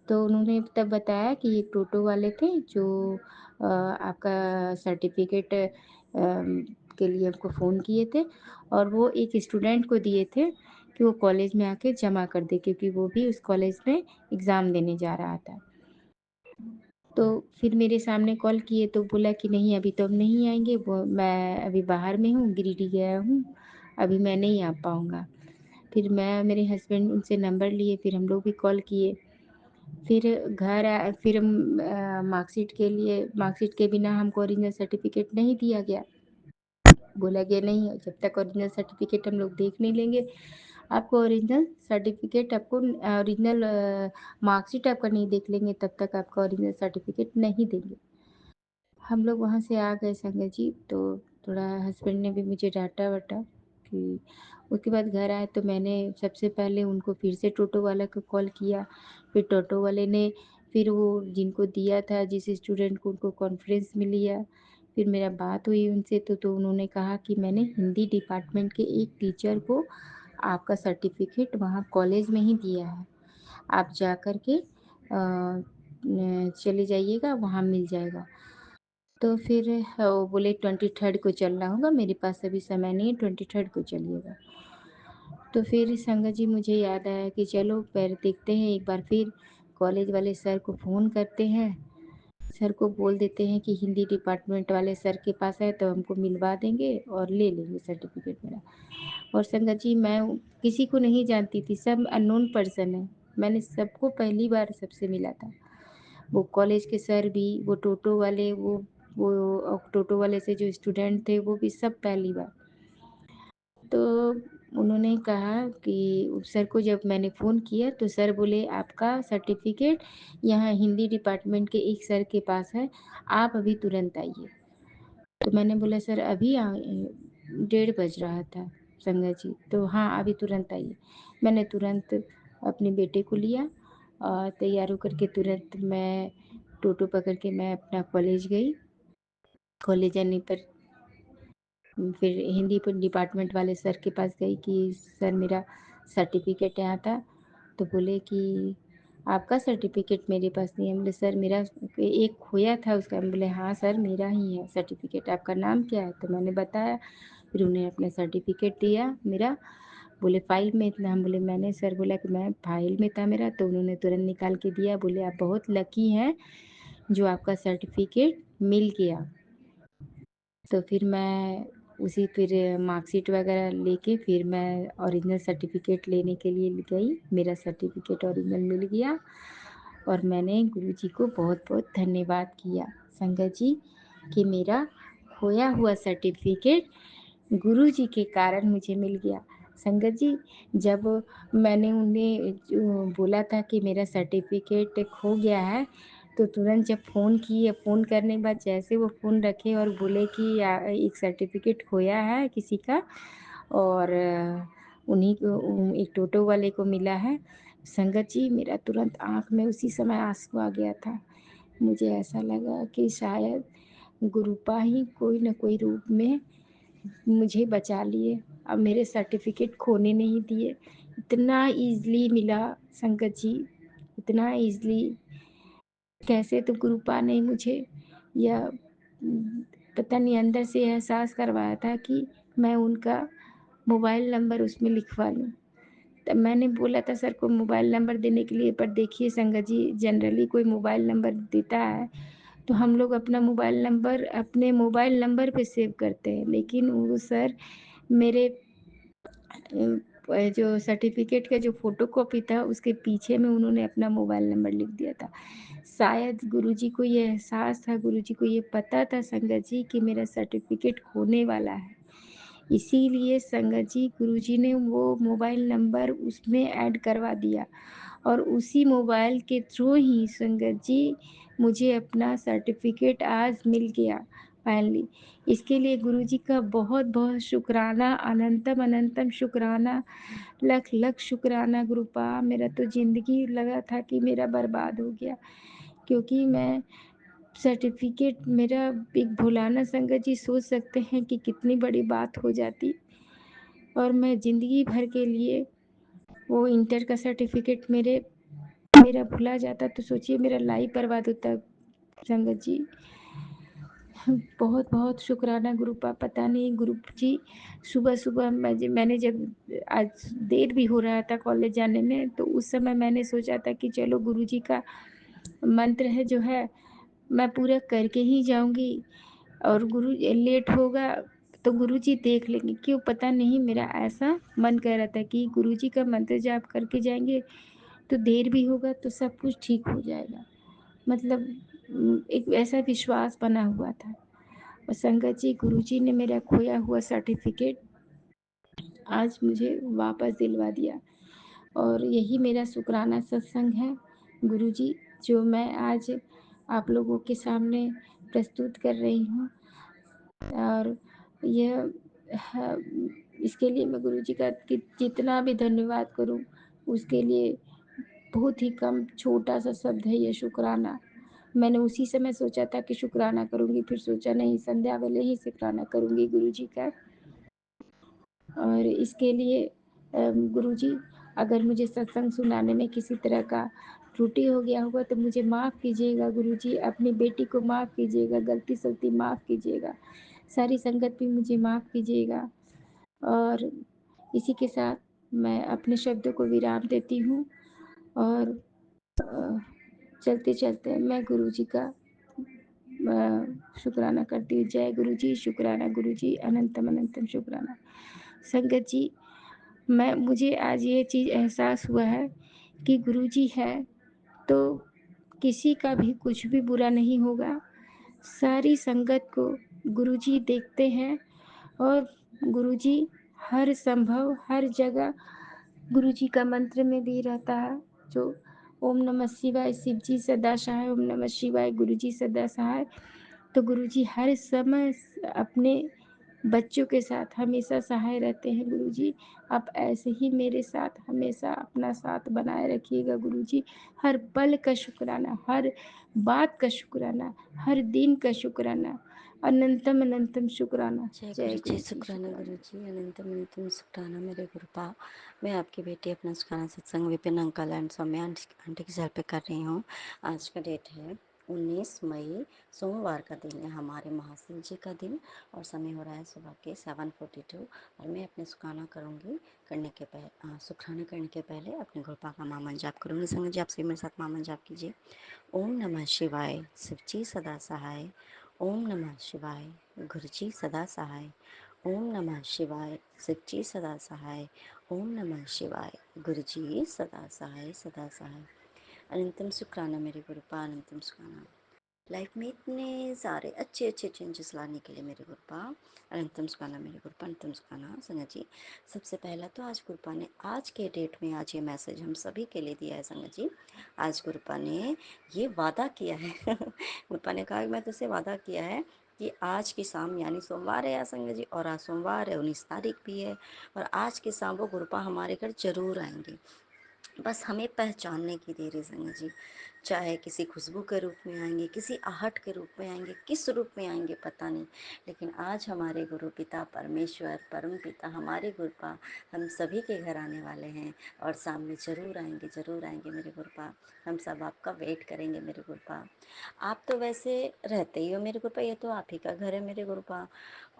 S3: तो उन्होंने तब बताया कि ये टोटो वाले थे जो आपका सर्टिफ़िकेट के लिए हमको फ़ोन किए थे और वो एक स्टूडेंट को दिए थे कि वो कॉलेज में आके जमा कर दे क्योंकि वो भी उस कॉलेज में एग्ज़ाम देने जा रहा था। तो फिर मेरे सामने कॉल किए तो बोला कि नहीं अभी तो हम नहीं आएँगे, वो मैं अभी बाहर में हूँ, गिरिडीह गया हूँ, अभी मैं नहीं आ पाऊँगा। फिर मैं मेरे हस्बैंड उनसे नंबर लिए, फिर हम लोग भी कॉल किए। फिर मार्कशीट के बिना हमको ओरिजिनल सर्टिफ़िकेट नहीं दिया गया। बोला गया नहीं जब तक ओरिजिनल सर्टिफ़िकेट हम लोग देख नहीं लेंगे, आपको ओरिजिनल मार्कशीट आपका नहीं देख लेंगे तब तक आपका ओरिजिनल सर्टिफ़िकेट नहीं देंगे। हम लोग वहाँ से आ गए संगत जी, तो थोड़ा हस्बैंड ने भी मुझे डाँटा-वाटा कि उसके बाद घर आए तो मैंने सबसे पहले उनको फिर से टोटो वाला को कॉल किया। फिर टोटो वाले ने फिर वो जिनको दिया था जिस स्टूडेंट को उनको कॉन्फ्रेंस में लिया फिर मेरा बात हुई उनसे तो उन्होंने कहा कि मैंने हिंदी डिपार्टमेंट के एक टीचर को आपका सर्टिफ़िकेट वहाँ कॉलेज में ही दिया है। आप जा कर के चले जाइएगा, वहाँ मिल जाएगा। तो फिर वो बोले 23rd को चलना होगा, मेरे पास अभी समय नहीं है, 23rd को चलिएगा। तो फिर संगत जी मुझे याद आया कि चलो फिर देखते हैं, एक बार फिर कॉलेज वाले सर को फ़ोन करते हैं, सर को बोल देते हैं कि हिंदी डिपार्टमेंट वाले सर के पास है तो हमको मिलवा देंगे और ले लेंगे सर्टिफ़िकेट मेरा। और संगत जी मैं किसी को नहीं जानती थी, सब अननोन पर्सन है। मैंने सबको पहली बार सबसे मिला था। वो कॉलेज के सर भी, वो टोटो वाले, वो टोटो वाले से जो स्टूडेंट थे वो भी सब पहली बार। तो उन्होंने कहा कि सर को जब मैंने फ़ोन किया तो सर बोले आपका सर्टिफ़िकेट यहाँ हिंदी डिपार्टमेंट के एक सर के पास है, आप अभी तुरंत आइए। तो मैंने बोला सर अभी 1:30 बज रहा था संगत जी, तो हाँ अभी तुरंत आइए। मैंने तुरंत अपने बेटे को लिया और तैयार होकर के तुरंत मैं टोटो पकड़ के मैं अपना कॉलेज गई। कॉलेज जाने पर फिर हिंदी डिपार्टमेंट वाले सर के पास गई कि सर मेरा सर्टिफ़िकेट यहाँ था। तो बोले कि आपका सर्टिफ़िकेट मेरे पास नहीं है। बोले सर मेरा एक खोया था उसका। बोले हाँ सर मेरा ही है सर्टिफ़िकेट, आपका नाम क्या है? तो मैंने बताया। फिर उन्हें अपना सर्टिफ़िकेट दिया मेरा। बोले फ़ाइल में इतना, हम बोले मैंने सर बोला कि मैं फ़ाइल में था मेरा, तो उन्होंने तुरंत निकाल के दिया। बोले आप बहुत लकी हैं जो आपका सर्टिफ़िकेट मिल गया। तो फिर मैं उसी फिर मार्कशीट वगैरह लेके फिर मैं ओरिजिनल सर्टिफ़िकेट लेने के लिए गई। मेरा सर्टिफ़िकेट ओरिजिनल मिल गया और मैंने गुरुजी को बहुत-बहुत धन्यवाद किया संगत जी कि मेरा खोया हुआ सर्टिफ़िकेट गुरुजी के कारण मुझे मिल गया। संगत जी जब मैंने उन्हें जो बोला था कि मेरा सर्टिफ़िकेट खो गया है, तो तुरंत जब फ़ोन किए, फ़ोन करने के बाद जैसे वो फ़ोन रखे और बोले कि एक सर्टिफ़िकेट खोया है किसी का और उन्हीं को एक टोटो वाले को मिला है। संगत जी मेरा तुरंत आँख में उसी समय आँसू आ गया था। मुझे ऐसा लगा कि शायद गुरुपा ही कोई न कोई रूप में मुझे बचा लिए, अब मेरे सर्टिफ़िकेट खोने नहीं दिए। इतना ईज़िली मिला संगत जी, इतना ईज़िली कैसे तो कृपा ने मुझे यह पता नहीं अंदर से एहसास करवाया था कि मैं उनका मोबाइल नंबर उसमें लिखवा लूँ। तब मैंने बोला था सर को मोबाइल नंबर देने के लिए, पर देखिए संगत जी जनरली कोई मोबाइल नंबर देता है तो हम लोग अपना मोबाइल नंबर अपने मोबाइल नंबर पे सेव करते हैं, लेकिन वो सर मेरे जो सर्टिफ़िकेट का जो फ़ोटोकॉपी था उसके पीछे में उन्होंने अपना मोबाइल नंबर लिख दिया था। शायद गुरुजी को ये एहसास था, गुरुजी को ये पता था संगत जी कि मेरा सर्टिफ़िकेट खोने वाला है। इसीलिए संगत जी गुरुजी ने वो मोबाइल नंबर उसमें ऐड करवा दिया और उसी मोबाइल के थ्रू ही संगत जी मुझे अपना सर्टिफ़िकेट आज मिल गया फाइनली। इसके लिए गुरुजी का बहुत-बहुत शुक्राना, अनंतम अनंतम शुक्राना, लख-लख शुक्राना गुरुपा। मेरा तो ज़िंदगी लगा था कि मेरा बर्बाद हो गया, क्योंकि मैं सर्टिफ़िकेट मेरा एक भुलाना संगत जी सोच सकते हैं कि कितनी बड़ी बात हो जाती और मैं ज़िंदगी भर के लिए वो इंटर का सर्टिफ़िकेट मेरा भुला जाता तो सोचिए मेरा लाइफ़ बर्बाद होता संगत जी। बहुत-बहुत शुक्राना गुरुपा। पता नहीं गुरुजी सुबह-सुबह मैंने जब आज देर भी हो रहा था कॉलेज जाने में, तो उस समय मैंने सोचा था कि चलो गुरुजी का मंत्र है जो है मैं पूरा करके ही जाऊँगी और गुरु लेट होगा तो गुरुजी देख लेंगे। क्यों पता नहीं मेरा ऐसा मन कर रहा था कि गुरुजी का मंत्र जाप करके जाएँगे, तो देर भी होगा तो सब कुछ ठीक हो जाएगा। मतलब एक ऐसा विश्वास बना हुआ था। और संगत जी गुरुजी ने मेरा खोया हुआ सर्टिफ़िकेट आज मुझे वापस दिलवा दिया और यही मेरा शुक्राना सत्संग है गुरुजी, जो मैं आज आप लोगों के सामने प्रस्तुत कर रही हूँ। और यह ह इसके लिए मैं गुरुजी का जितना भी धन्यवाद करूँ, उसके लिए बहुत ही कम छोटा-सा शब्द है ये शुक्राना। मैंने उसी समय सोचा था कि शुक्राना करूँगी, फिर सोचा नहीं संध्या वेले ही शुक्राना करूँगी गुरुजी का। और इसके लिए गुरुजी अगर मुझे सत्संग सुनाने में किसी तरह का त्रुटि हो गया होगा तो मुझे माफ़ कीजिएगा गुरुजी, अपनी बेटी को माफ़ कीजिएगा, गलती-सलती माफ़ कीजिएगा, सारी संगत भी मुझे माफ़ कीजिएगा। और इसी के साथ मैं अपने शब्दों को विराम देती हूँ और अ, चलते-चलते मैं गुरुजी का शुक्राना करती हूँ। जय गुरुजी, शुक्राना गुरुजी, अनंतम अनंतम शुक्राना। संगत जी, मुझे आज ये चीज़ एहसास हुआ है कि गुरुजी है तो किसी का भी कुछ भी बुरा नहीं होगा। सारी संगत को गुरुजी देखते हैं और गुरुजी हर संभव हर जगह गुरुजी का मंत्र में भी रहता है जो ओम नमः शिवाय, शिव जी सदा सहाय, ओम नमः शिवाय, गुरुजी सदा सहाय। तो गुरुजी हर समय अपने बच्चों के साथ हमेशा सहाय रहते हैं गुरुजी। आप ऐसे ही मेरे साथ हमेशा अपना साथ बनाए रखिएगा गुरुजी। हर पल का शुक्राना, हर बात का शुक्राना, हर दिन का शुक्राना, अनंतम अनंतम शुक्राना।
S4: जय
S3: जय
S4: गुरु जी,
S3: गुरुजी,
S4: शुक्राना गुरु
S3: शुक्राना।
S4: जी, अनंतम अनंतम शुक्राना मेरे गुरुपा। मैं आपकी बेटी अपना शुक्राना सत्संग Vipin uncle and Saumya aunty के सर पे कर रही हूँ। आज का डेट है 19 मई, सोमवार का दिन है, हमारे महाशिव जी का दिन, और समय हो रहा है सुबह के 7:42। और मैं अपने शुक्राना करूँगी शुक्राना करने के पहले अपने गुरुपा का मामन जाप करूँगी। संग जी आप सभी मेरे साथ मामन जाप कीजिए। ओम नमः शिवाय, शिवजी सदा सहाय। ओम नमः शिवाय, गुरुजी सदा सहाय। ओम नमः शिवाय, शिवजी सदा सहाय। ओम नमः शिवाय, गुरुजी सदा सहाय सदा सहाय। अनंतम शुक्राना मेरे गुरुपा, अनंतम शुक्राना। लाइफ में इतने सारे अच्छे अच्छे चेंजेस लाने के लिए मेरे गुरुपा, अनंतम शुक्राना मेरे गुरुपा, अनंतम शुक्राना। संगत जी, सबसे पहला तो आज गुरुपा ने आज के डेट में आज ये मैसेज हम सभी के लिए दिया है। संगत जी, आज गुरुपा ने ये वादा किया है गुरुपा ने कहा मैं तुझसे वादा किया है कि आज की शाम, यानी सोमवार है या संगत जी, और आज सोमवार है, 19 तारीख भी है, और आज की शाम वो गुरुपा हमारे घर जरूर आएंगे। बस हमें पहचानने की देर है संगत जी। चाहे किसी खुशबू के रूप में आएंगे, किसी आहट के रूप में आएंगे, किस रूप में आएंगे पता नहीं, लेकिन आज हमारे गुरु पिता परमेश्वर परम पिता हमारे गुरुपा हम सभी के घर आने वाले हैं, और सामने जरूर आएंगे मेरे गुरुपा। हम सब आपका वेट करेंगे मेरे गुरुपा। आप तो वैसे रहते ही हो मेरे गुरुपा, ये तो आप ही का घर है मेरे गुरुपा।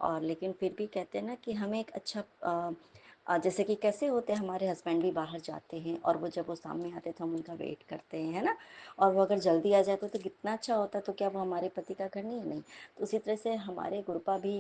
S4: और लेकिन फिर भी कहते हैं ना कि हमें एक अच्छा जैसे कि कैसे होते हैं, हमारे हस्बैंड भी बाहर जाते हैं और जब वो सामने आते हैं तो हम उनका वेट करते हैं, है ना। और वो अगर जल्दी आ जाए तो कितना अच्छा होता है। तो क्या वो हमारे पति का घर नहीं है? नहीं। तो उसी तरह से हमारे गुरुपा भी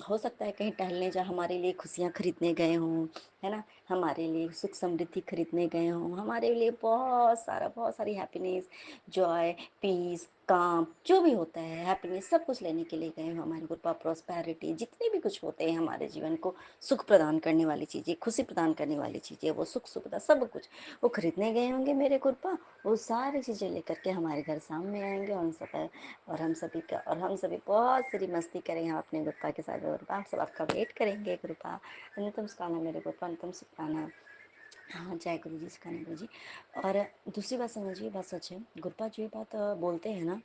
S4: हो सकता है कहीं टहलने जा हमारे लिए खुशियाँ खरीदने गए हों, है ना, हमारे लिए सुख समृद्धि खरीदने गए हों, हमारे लिए बहुत सारी हैप्पीनेस, जॉय, पीस, काम, जो भी होता है हैप्पीनेस, सब कुछ लेने के लिए गए हों हमारे गुरुपा। प्रॉस्पेरिटी, जितने भी कुछ होते हैं हमारे जीवन को सुख प्रदान करने वाली चीज़ें, खुशी प्रदान करने वाली चीज़ें, वो सुख सुविधा सब कुछ वो खरीदने गए होंगे मेरे गुरुपा। वो सारी चीज़ें लेकर के हमारे घर सामने आएंगे, और हम सभी बहुत सारी मस्ती करेंगे हम अपने गुरुपा के साथ। गुरुपा हम सब आपका वेट करेंगे गुरुपा। अन्यतम सुखाना मेरे गुरुपा, अन्यतम सुखाना। हाँ, जय गुरु जी, सिखाने गुरु जी। और दूसरी बात समझिए, बात सच है, गुरुपा जी ये बात बोलते हैं ना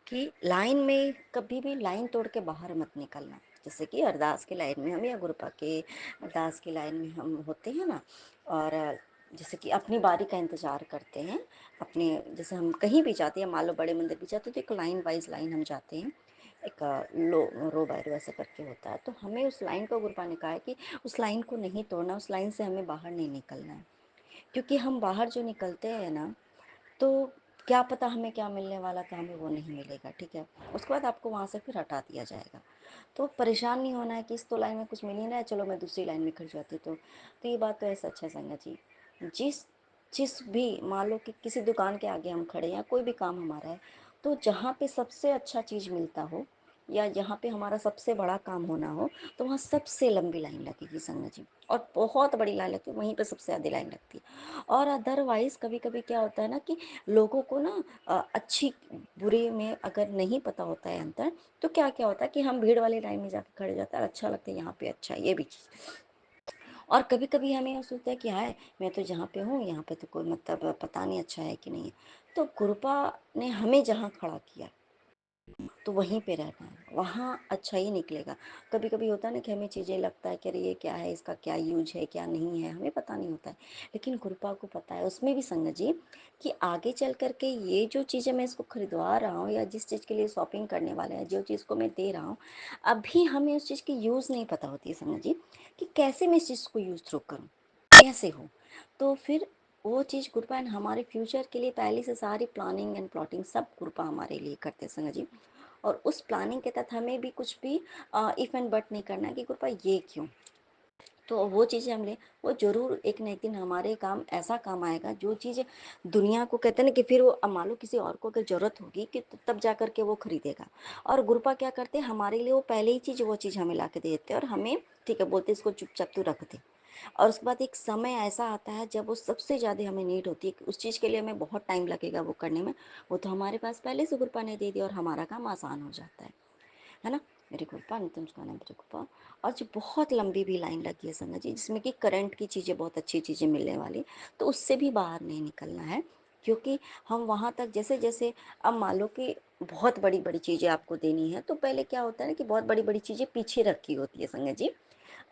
S4: कि लाइन में कभी भी लाइन तोड़ के बाहर मत निकलना। जैसे कि अरदास की लाइन में हम, या गुरुपा के अरदास की लाइन में हम होते हैं ना, और जैसे कि अपनी बारी का इंतज़ार करते हैं अपने, जैसे हम कहीं भी जाते हैं, मान लो बड़े मंदिर भी जाते हैं तो एक लाइन वाइज लाइन हम जाते हैं, एक रो बाय रो ऐसे करके होता है। तो हमें उस लाइन को गुरुपा ने कहा है कि उस लाइन को नहीं तोड़ना, उस लाइन से हमें बाहर नहीं निकलना है। क्योंकि हम बाहर जो निकलते हैं ना, तो क्या पता हमें क्या मिलने वाला था, हमें वो नहीं मिलेगा, ठीक है। उसके बाद आपको वहाँ से फिर हटा दिया जाएगा। तो परेशान नहीं होना है कि इस तो लाइन में कुछ मिल नहीं रहा है, चलो मैं दूसरी लाइन में खड़ जाती। तो ये बात तो है, सच है संगत जी। जिस जिस भी मान लो कि किसी दुकान के आगे हम खड़े हैं, कोई भी काम हमारा है, तो जहाँ पे सबसे अच्छा चीज़ मिलता हो, या जहाँ पे हमारा सबसे बड़ा काम होना हो, तो वहाँ सबसे लंबी लाइन लगेगी संगत जी, और बहुत बड़ी लाइन लगती है, वहीं पे सबसे ज़्यादा लाइन लगती है। और अदरवाइज़ कभी कभी क्या होता है ना कि लोगों को ना अच्छी बुरे में अगर नहीं पता होता है अंतर, तो क्या क्या होता है कि हम भीड़ वाली लाइन में जाकर खड़े हो जाते हैं, अच्छा लगता है यहाँ पे, अच्छा ये भी चीज़। और कभी कभी हमें ये सोचता है कि हाय, मैं तो जहाँ पे हूँ यहाँ पे तो कोई मतलब पता नहीं अच्छा है कि नहीं है। तो गुरुपा ने हमें जहाँ खड़ा किया तो वहीं पे रहना है, वहाँ अच्छा ही निकलेगा। कभी कभी होता है ना कि हमें चीज़ें लगता है कि अरे ये क्या है, इसका क्या यूज है क्या नहीं है, हमें पता नहीं होता है, लेकिन गुरुपा को पता है। उसमें भी संगत जी कि आगे चल करके ये जो चीज़ें मैं इसको खरीदवा रहा हूँ या जिस चीज़ के लिए शॉपिंग करने वाले हैं, जो चीज़ को मैं दे रहा हूँ, अभी हमें उस चीज़ की यूज़ नहीं पता होती है संगत जी कि कैसे मैं इस चीज़ को यूज़ थ्रू करूँ, कैसे हो। तो फिर वो चीज़ गुरुपा हमारे फ्यूचर के लिए पहले से सारी प्लानिंग एंड प्लॉटिंग सब गुरुपा हमारे लिए करते हैं संगत जी। और उस प्लानिंग के तहत हमें भी कुछ भी इफ एंड बट नहीं करना है कि गुरुपा ये क्यों। तो वो चीज़ें हम ले, वो जरूर एक न एक दिन हमारे काम ऐसा काम आएगा जो चीज़ दुनिया को कहते हैं ना कि फिर वो अब मान लो किसी और को अगर जरूरत होगी कि तब जा करके वो खरीदेगा। और गुरुपा क्या करते हैं हमारे लिए, वो पहले ही चीज़ वो चीज़ हमें ला के दे देते हैं और हमें ठीक है बोलते इसको चुपचाप तू रख दे। और उसके बाद एक समय ऐसा आता है जब वो सबसे ज़्यादा हमें नीड होती है कि उस चीज़ के लिए हमें बहुत टाइम लगेगा वो करने में, वो तो हमारे पास पहले से गुरुपा ने दे दिया और हमारा काम आसान हो जाता है ना। मेरी कृपा नितम सुखाना मेरी कृपा। और जो बहुत लंबी भी लाइन लगी है संगत जी, जिसमें कि करंट की चीज़ें बहुत अच्छी चीज़ें मिलने वाली, तो उससे भी बाहर नहीं निकलना है। क्योंकि हम वहाँ तक जैसे जैसे अब मान लो कि बहुत बड़ी बड़ी चीज़ें आपको देनी है, तो पहले क्या होता है ना कि बहुत बड़ी बड़ी चीज़ें पीछे रखी होती है संगत जी।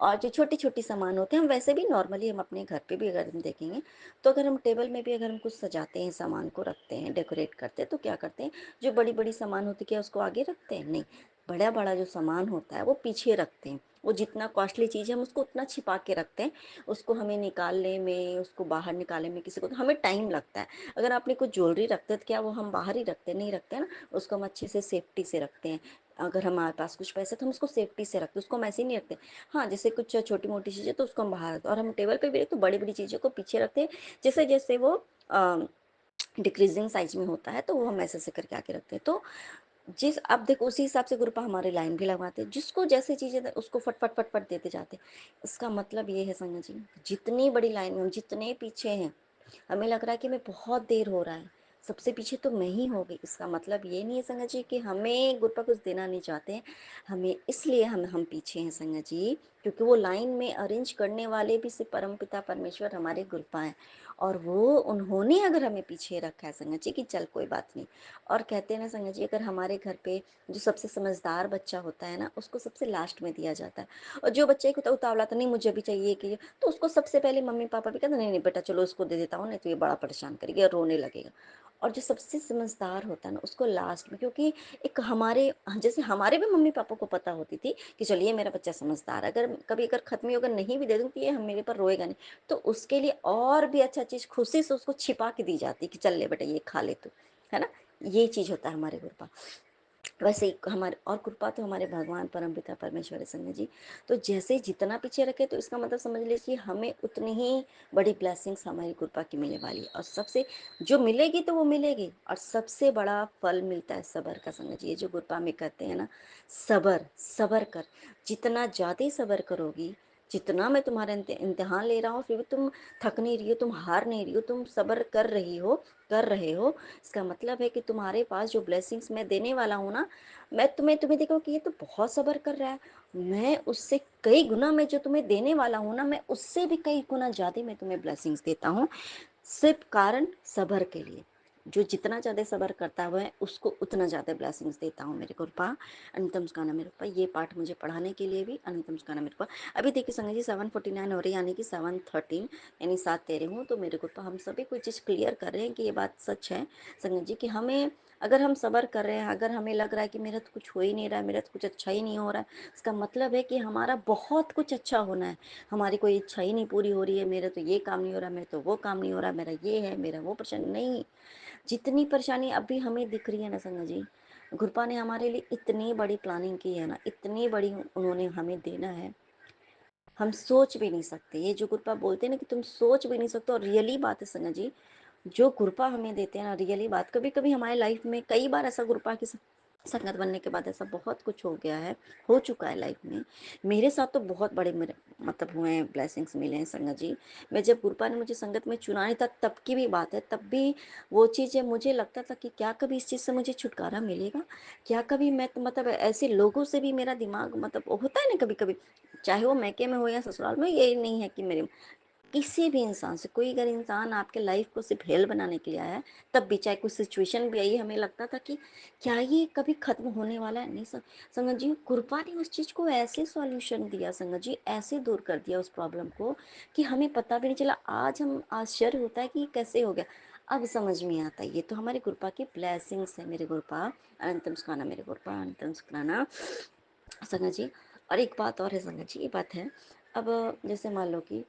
S4: और जो छोटी छोटी सामान होते हैं, हम वैसे भी नॉर्मली हम अपने घर पे भी अगर हम देखेंगे, तो अगर हम टेबल में भी अगर हम कुछ सजाते हैं, सामान को रखते हैं, डेकोरेट करते हैं, तो क्या करते हैं, जो बड़ी बड़ी सामान होती है क्या उसको आगे रखते हैं, नहीं, बड़ा बड़ा जो सामान होता है वो पीछे रखते हैं। वो जितना कॉस्टली चीज़ है हम उसको उतना छिपा के रखते हैं। उसको हमें निकालने में, उसको बाहर निकालने में किसी को तो हमें टाइम लगता है। अगर आपने कुछ ज्वेलरी रखते हैं तो क्या वो हम बाहर ही रखते हैं, नहीं रखते हैं ना, उसको हम अच्छे से सेफ्टी से रखते हैं। अगर हमारे पास कुछ पैसे तो हम उसको सेफ्टी से रखते हैं, उसको हम ऐसे ही नहीं रखते। हाँ, जैसे कुछ छोटी मोटी चीज़ें तो उसको हम बाहर रखते हैं, और हम टेबल पे भी रखते तो बड़ी बड़ी चीज़ों को पीछे रखते हैं। जैसे जैसे वो डिक्रीजिंग साइज में होता है तो वो हम ऐसे ऐसे करके आके रखते हैं। तो जिस अब देखो उसी हिसाब से ग्रुप हमारे लाइन भी लगवाते हैं, जिसको जैसे चीजें उसको फट फट फट फट देते जाते हैं। इसका मतलब ये है संगत जी, जितनी बड़ी लाइन में हम जितने पीछे हैं, हमें लग रहा है कि हमें बहुत देर हो रहा है, सबसे पीछे तो मैं ही हो गई, इसका मतलब ये नहीं है संगत जी कि हमें गुरपा कुछ देना नहीं चाहते हैं। हमें इसलिए हम पीछे हैं संगत जी, क्योंकि वो लाइन में अरेंज करने वाले भी सिर्फ परमपिता परमेश्वर हमारे गुरपा हैं। और वो उन्होंने अगर हमें पीछे रखा है संगत जी कि चल कोई बात नहीं। और कहते हैं ना संगत जी, अगर हमारे घर पे जो सबसे समझदार बच्चा होता है ना, उसको सबसे लास्ट में दिया जाता है। और जो बच्चे को उतावला था नहीं मुझे अभी चाहिए कि, तो उसको सबसे पहले मम्मी पापा भी कहते नहीं नहीं बेटा चलो उसको दे देता हूँ, नहीं तो ये बड़ा परेशान करेगी और रोने लगेगा। और जो सबसे समझदार होता है ना उसको लास्ट में, क्योंकि एक हमारे जैसे हमारे भी मम्मी पापा को पता होती थी कि चलिए मेरा बच्चा समझदार है, अगर कभी अगर खत्म ही अगर नहीं भी दे दूँ तो ये हम मेरे पर रोएगा नहीं। तो उसके लिए और भी अच्छा चीज खुशी से उसको छिपा के दी जाती कि चल ले बेटा ये खा ले तू, है ना। ये चीज होता है हमारे गुरु। वैसे ही हमारे और कृपा तो हमारे भगवान परमपिता परमेश्वर है संगत जी। तो जैसे जितना पीछे रखे तो इसका मतलब समझ लीजिए हमें उतनी ही बड़ी ब्लेसिंग्स हमारी कृपा की मिलने वाली है। और सबसे जो मिलेगी तो वो मिलेगी, और सबसे बड़ा फल मिलता है सबर का संगत जी। ये जो कृपा में कहते हैं ना, सबर सबर कर, जितना ज्यादा सबर करोगी, जितना मैं तुम्हारा इम्तिहान ले रहा हूँ फिर भी तुम थक नहीं रही हो, तुम हार नहीं रही हो, तुम सबर कर रही हो, कर रहे हो, इसका मतलब है कि तुम्हारे पास जो ब्लेसिंग्स मैं देने वाला हूँ ना, मैं तुम्हें तुम्हें देखो कि ये तो बहुत सबर कर रहा है, मैं उससे कई गुना मैं जो तुम्हें देने वाला हूँ ना, मैं उससे भी कई गुना ज्यादा मैं तुम्हें ब्लेसिंग्स देता हूँ, सिर्फ कारण सबर के लिए। जो जितना ज्यादा सबर करता है वह उसको उतना ज्यादा ब्लेसिंग्स देता हूँ मेरे कृपा। अनंतम मुस्काना मेरे कृपा, ये पाठ मुझे पढ़ाने के लिए भी अनंतम मुस्काना मेरे कृपा। अभी देखिए संगत जी 7:49 हो रही है, यानी कि 7:13, यानी 7:13 हूँ, तो मेरे कृपा हम सभी कोई चीज़ क्लियर कर रहे हैं कि ये बात सच है संगत जी कि हमें अगर हम सबर कर रहे हैं, अगर हमें लग रहा है कि मेरा तो कुछ हो ही नहीं रहा है, मेरा तो कुछ अच्छा ही नहीं हो रहा है, इसका मतलब है कि हमारा बहुत कुछ अच्छा होना है। हमारी कोई इच्छा ही नहीं पूरी हो रही है, मेरा तो ये काम नहीं हो रहा, मेरा तो वो काम नहीं हो रहा, मेरा ये है, मेरा वो परेशानी नहीं। जितनी परेशानी अभी हमें दिख रही है ना संगत जी, गुरपा ने हमारे लिए इतनी बड़ी प्लानिंग की है ना, इतनी बड़ी उन्होंने हमें देना है, हम सोच भी नहीं सकते। ये जो गुरपा बोलते हैं ना कि तुम सोच भी नहीं सकते, और रियली बात है संगत जी, जो गुरपा हमें देते हैं ना, रियली बात, कभी कभी हमारे लाइफ में कई बार ऐसा गुरपा की संगत बनने के बाद ऐसा बहुत कुछ हो गया है, हो चुका है लाइफ में। मेरे साथ तो बहुत बड़े मेरे मतलब हुए हैं, ब्लेसिंग्स मिले हैं संगत जी। मैं जब गुरपा ने मुझे संगत में चुना नहीं था तब की भी बात है, तब भी वो चीज़ें मुझे लगता था कि क्या कभी इस चीज़ से मुझे छुटकारा मिलेगा, क्या कभी मैं मतलब ऐसे लोगों से भी मेरा दिमाग मतलब होता है ना कभी कभी, चाहे वो मैके में हो या ससुराल में, ये नहीं है कि मेरे किसी भी इंसान से, कोई अगर इंसान आपके लाइफ को सिर्फ हेल बनाने के लिए आया है, तब भी चाहे कुछ सिचुएशन भी आई, हमें लगता था कि क्या ये कभी खत्म होने वाला है? नहीं संगत जी, कृपा ने उस चीज को ऐसे सॉल्यूशन दिया संगत जी, ऐसे दूर कर दिया उस प्रॉब्लम को कि हमें पता भी नहीं चला। आज हम आश्चर्य होता है कि ये कैसे हो गया, अब समझ में आता है। ये तो हमारी कृपा की ब्लेसिंग्स है मेरे गुरुपा। अनंतम सुखाना मेरे गुरुपा, अनंतम सुखाना संगत जी। और एक बात और है संगत जी, ये बात है, अब जैसे मान लो कि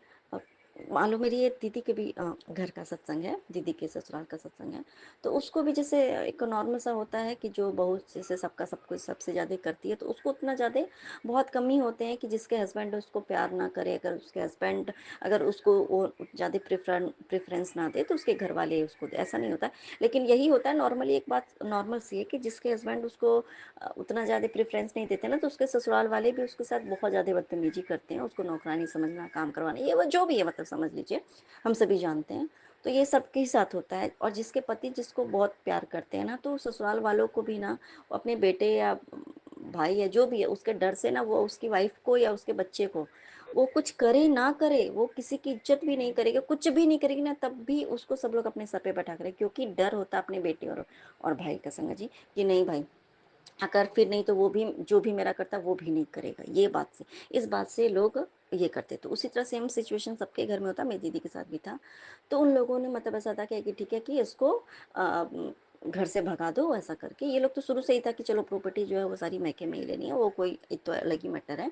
S4: मान लो मेरी ये दीदी के भी घर का सत्संग है, दीदी के ससुराल का सत्संग है, तो उसको भी जैसे एक नॉर्मल सा होता है कि जो बहू जैसे सबका सब कुछ सबसे ज़्यादा करती है, तो उसको उतना ज़्यादा बहुत कम ही होते हैं कि जिसके हस्बैंड उसको प्यार ना करे। अगर उसके हस्बैंड अगर उसको वो ज़्यादा प्रेफरेंस ना दे तो उसके घर वाले उसको ऐसा नहीं होता है। लेकिन यही होता है नॉर्मली, एक बात नॉर्मल सी है कि जिसके हस्बैंड उसको उतना ज़्यादा प्रेफरेंस नहीं देते ना, तो उसके ससुराल वाले भी उसके साथ बहुत ज़्यादा बदतमीजी करते हैं, उसको नौकरानी समझना, काम करवाना, ये वो जो भी है, मतलब समझ लीजिए, हम सभी जानते हैं। तो ये सबके ही साथ होता है। और जिसके पति जिसको बहुत प्यार करते हैं ना, तो ससुराल वालों को भी ना अपने बेटे या भाई या जो भी है उसके डर से ना, वो उसकी वाइफ को या उसके बच्चे को वो कुछ करे ना करे, वो किसी की इज्जत भी नहीं करेगा, कुछ भी नहीं करेगी ना, तब भी उसको सब लोग अपने सर पे बैठा करे, क्योंकि डर होता है अपने बेटे और भाई का संग जी, कि नहीं भाई अगर फिर नहीं तो वो भी जो भी मेरा करता वो भी नहीं करेगा। ये बात से, इस बात से लोग ये करते। तो उसी तरह सेम सिचुएशन सबके घर में होता, मेरी दीदी के साथ भी था। तो उन लोगों ने मतलब ऐसा था कि ठीक है कि इसको घर से भगा दो, ऐसा करके। ये लोग तो शुरू से ही था कि चलो प्रॉपर्टी जो है वो सारी मैके में ही लेनी है, वो कोई एक तो अलग ही मैटर है,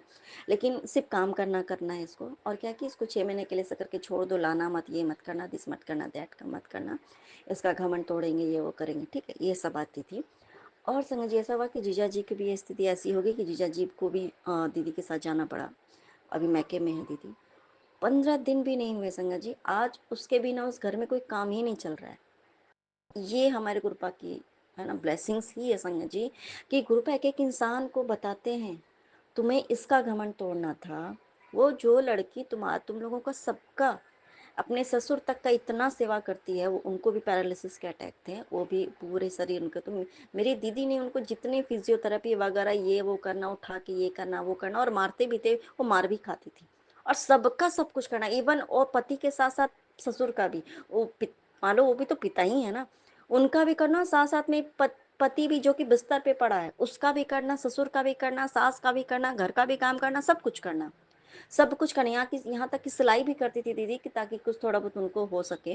S4: लेकिन सिर्फ काम करना है इसको। और क्या कि इसको 6 महीने के लिए ऐसा करके छोड़ दो, लाना मत, ये मत करना, दिस मत करना, दैट का मत करना, इसका घमंड तोड़ेंगे, ये वो करेंगे, ठीक है, ये सब बातें थी। और संगत जी ऐसा हुआ कि जीजा जी की भी स्थिति ऐसी हो गई कि जीजा जी को भी दीदी के साथ जाना पड़ा। अभी मैके में है दीदी। 15 दिन भी नहीं हुए संगत जी, आज उसके बिना उस घर में कोई काम ही नहीं चल रहा है। ये हमारे गुरुपा की है ना ब्लेसिंग्स ही है संगत जी, कि गुरुपा एक एक इंसान को बताते हैं तुम्हें इसका घमंड तोड़ना था। वो जो लड़की तुम लोगों का सबका अपने ससुर तक का इतना सेवा करती है, वो उनको भी पैरालिसिस के अटैक थे, वो भी पूरे शरीर उनके। तो मेरी दीदी ने उनको जितने फिजियोथेरेपी वगैरह ये वो करना, उठा के ये करना वो करना, और मारते भी थे, वो मार भी खाती थी, और सबका सब कुछ करना, इवन और पति के साथ साथ ससुर का भी। वो मान लो वो भी तो पिता ही है ना, उनका भी करना, साथ साथ में पति भी जो कि बिस्तर पे पड़ा है उसका भी करना, ससुर का भी करना, सास का भी करना, घर का भी काम करना, सब कुछ करना, सब कुछ करना। यहाँ तक कि सिलाई भी करती थी दीदी कि ताकि कुछ थोड़ा बहुत उनको हो सके,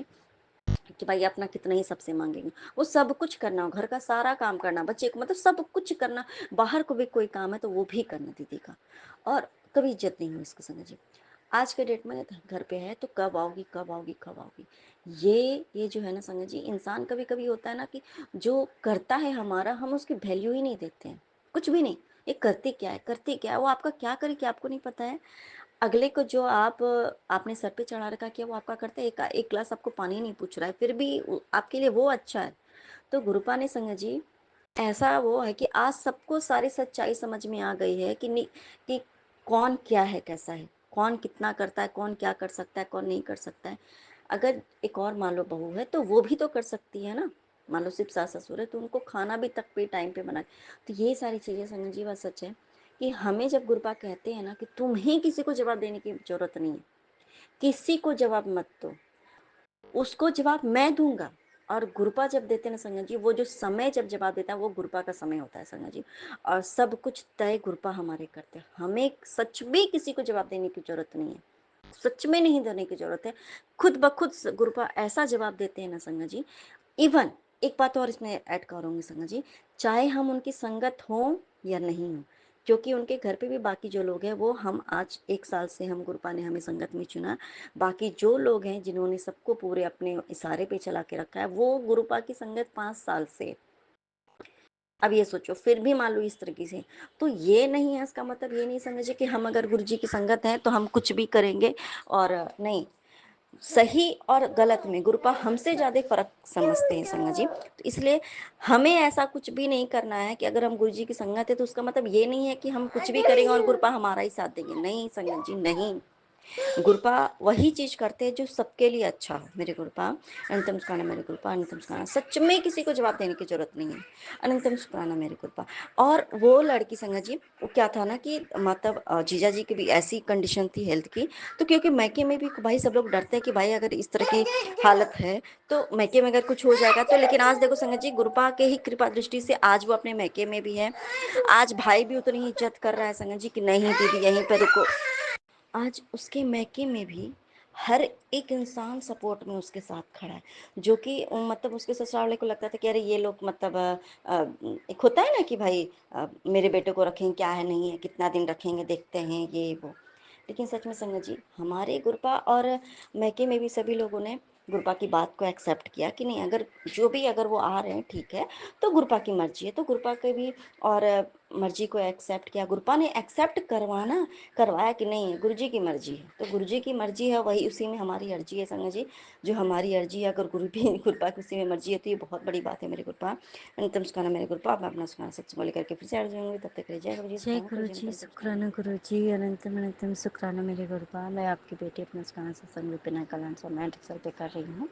S4: कि भाई अपना कितना ही सबसे मांगेंगे। वो सब कुछ करना, घर का सारा काम करना, बच्चे को मतलब सब कुछ करना, बाहर को भी कोई काम है तो वो भी करना दीदी का। और कभी इज्जत नहीं हुई इसको संग जी। आज के डेट में घर पे है तो कब आओगी, कब आओगी, कब आओगी। ये जो है ना संगत जी, इंसान कभी कभी होता है ना कि जो करता है हमारा, हम उसकी वैल्यू ही नहीं देते हैं, कुछ भी नहीं। ये करती क्या है, करती क्या है, वो आपका क्या करे कि आपको नहीं पता है। अगले को जो आपने सर पे चढ़ा रखा किया वो आपका करते, एक गिलास आपको पानी नहीं पूछ रहा है, फिर भी आपके लिए वो अच्छा है। तो गुरुपा ने संगत जी ऐसा वो है कि आज सबको सारी सच्चाई समझ में आ गई है कि कौन क्या है, कैसा है, कौन कितना करता है, कौन क्या कर सकता है, कौन नहीं कर सकता है। अगर एक और मान लो बहू है तो वो भी तो कर सकती है ना। मान लो सिर्फ सास ससुर है तो उनको खाना भी तक भी टाइम पे बना। तो ये सारी चीज़ें संगत जी बात सच है कि हमें जब गुरुपा कहते हैं ना कि तुम्हें किसी को जवाब देने की जरूरत नहीं है, किसी को जवाब मत दो, उसको जवाब मैं दूंगा। और गुरुपा जब देते हैं ना संगत जी, वो जो समय जब जवाब देता है वो गुरुपा का समय होता है संगत जी। और सब कुछ तय गुरुपा हमारे करते हैं, हमें सच में किसी को जवाब देने की जरूरत नहीं है, सच में नहीं देने की जरूरत है। खुद ब खुद गुरुपा ऐसा जवाब देते हैं ना संगत जी। इवन एक बात और इसमें ऐड करूंगी संगत जी, चाहे हम उनकी संगत हो या नहीं हो, क्योंकि उनके घर पे भी बाकी जो लोग हैं वो हम आज 1 साल से हम गुरुपा ने हमें संगत में चुना। बाकी जो लोग हैं जिन्होंने सबको पूरे अपने इशारे पे चला के रखा है वो गुरुपा की संगत 5 साल से। अब ये सोचो फिर भी मान लो इस तरीके से, तो ये नहीं है, इसका मतलब ये नहीं समझे कि हम अगर गुरु जी की संगत हैं तो हम कुछ भी करेंगे। और नहीं, सही और गलत में गुरुपा हमसे ज्यादा फर्क समझते हैं संगत जी। तो इसलिए हमें ऐसा कुछ भी नहीं करना है कि अगर हम गुरु जी की संगत है तो उसका मतलब ये नहीं है कि हम कुछ भी करेंगे और गुरुपा हमारा ही साथ देंगे। नहीं संगत जी, नहीं। गुरपा वही चीज़ करते हैं जो सबके लिए अच्छा हो मेरे गुरपा। अनंतम शुक्राना मेरे गुरपा, अनंतम शुक्राना। सच में किसी को जवाब देने की ज़रूरत नहीं है। अनंतम शुक्राना मेरे गुरपा। और वो लड़की संगत जी, वो क्या था ना कि मतलब जीजा जी की भी ऐसी कंडीशन थी हेल्थ की, तो क्योंकि मैके में भी भाई सब लोग डरते हैं कि भाई अगर इस तरह की हालत है तो मैके में अगर कुछ हो जाएगा तो। लेकिन आज देखो संगत जी, गुरपा के ही कृपा दृष्टि से आज वो अपने मैके में भी है। आज भाई भी उतनी ही इज्जत कर रहा है संगत जी कि नहीं दीदी यहीं पर रुको। आज उसके मैके में भी हर एक इंसान सपोर्ट में उसके साथ खड़ा है, जो कि मतलब उसके ससुराल वाले को लगता था कि अरे ये लोग मतलब एक होता है ना कि भाई मेरे बेटे को रखेंगे, क्या है नहीं है, कितना दिन रखेंगे, देखते हैं ये वो। लेकिन सच में संगत जी, हमारे गुरपा और मैके में भी सभी लोगों ने गुरपा की बात को एक्सेप्ट किया कि नहीं, अगर जो भी अगर वो आ रहे हैं ठीक है, तो गुरपा की मर्जी है, तो गुरपा के भी और मर्जी को एक्सेप्ट किया। गुरपा ने एक्सेप्ट करवाया कि नहीं गुरुजी की मर्जी है, तो गुरुजी की मर्जी है वही, उसी में हमारी अर्जी है संगत जी। जो हमारी अर्जी है, अगर गुरपा की उसी में मर्जी है तो ये बहुत बड़ी बात है मेरे गुरपा। अनंतम शुक्राना मेरे गुरपा। मैं अपना शुक्राना सच बोले करके फिर से अर्ज होंगी, तब तक के लिए जय गुरु जी,
S5: जय
S4: शुक्राना
S5: गुरु
S4: गुरु जी,
S5: जी,
S4: अनंतम
S5: शुक्राना गुरु जी, अनंतम अनंतम शुक्राना मेरे गुरुपा। मैं आपकी बेटी अपना शुक्राना सत्संग विपिन कल्याण स्वामी एक्सेल पे कर रही हूँ।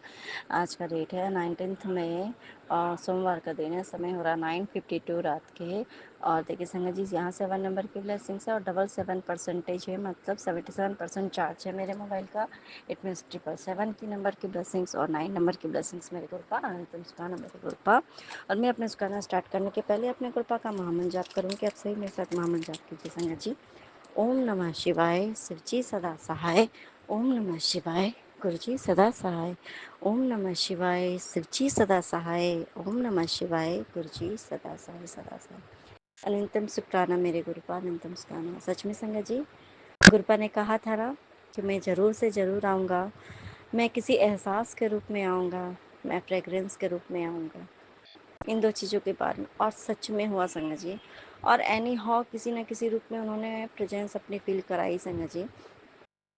S5: आज का डेट है 19 मई और सोमवार का दिन है। समय हो रहा 9:52 रात के। और देखिए संगत जी, यहाँ 7 नंबर की ब्लेसिंग्स है और 77% है, मतलब 77% चार्ज है मेरे मोबाइल का। इट मीन्स 777 की नंबर की ब्लेसिंग्स और 9 नंबर की ब्लेसिंग्स मेरे गुरुपा, अनंतम शुक्राना मेरे गुरुपा। और मैं अपने शुक्राना स्टार्ट करने के पहले अपने गुरुपा का महामंत्र जाप करूँगी। आप सही मेरे साथ महामंत्र जाप कीजिए संगत जी। ओम नमः शिवाय, शिवजी सदा सहाय। ओम नमः शिवाय, गुरुजी सदा सहाय। ओम नमः शिवाय, शिवजी सदा सहाय। ओम नमः शिवाय, गुरुजी सदा सहाय, सदा सहाय। अनंतम शुक्राना मेरे गुरुपा, अनंतम शुक्राना। सच में संगत जी, गुरुपा ने कहा था ना कि मैं ज़रूर से ज़रूर आऊँगा। मैं किसी एहसास के रूप में आऊँगा, मैं फ्रेगरेंस के रूप में आऊँगा, इन दो चीज़ों के बारे में। और सच में हुआ संगत जी। और एनी हाउ किसी न किसी रूप में उन्होंने प्रेजेंस अपनी फील कराई संगत जी।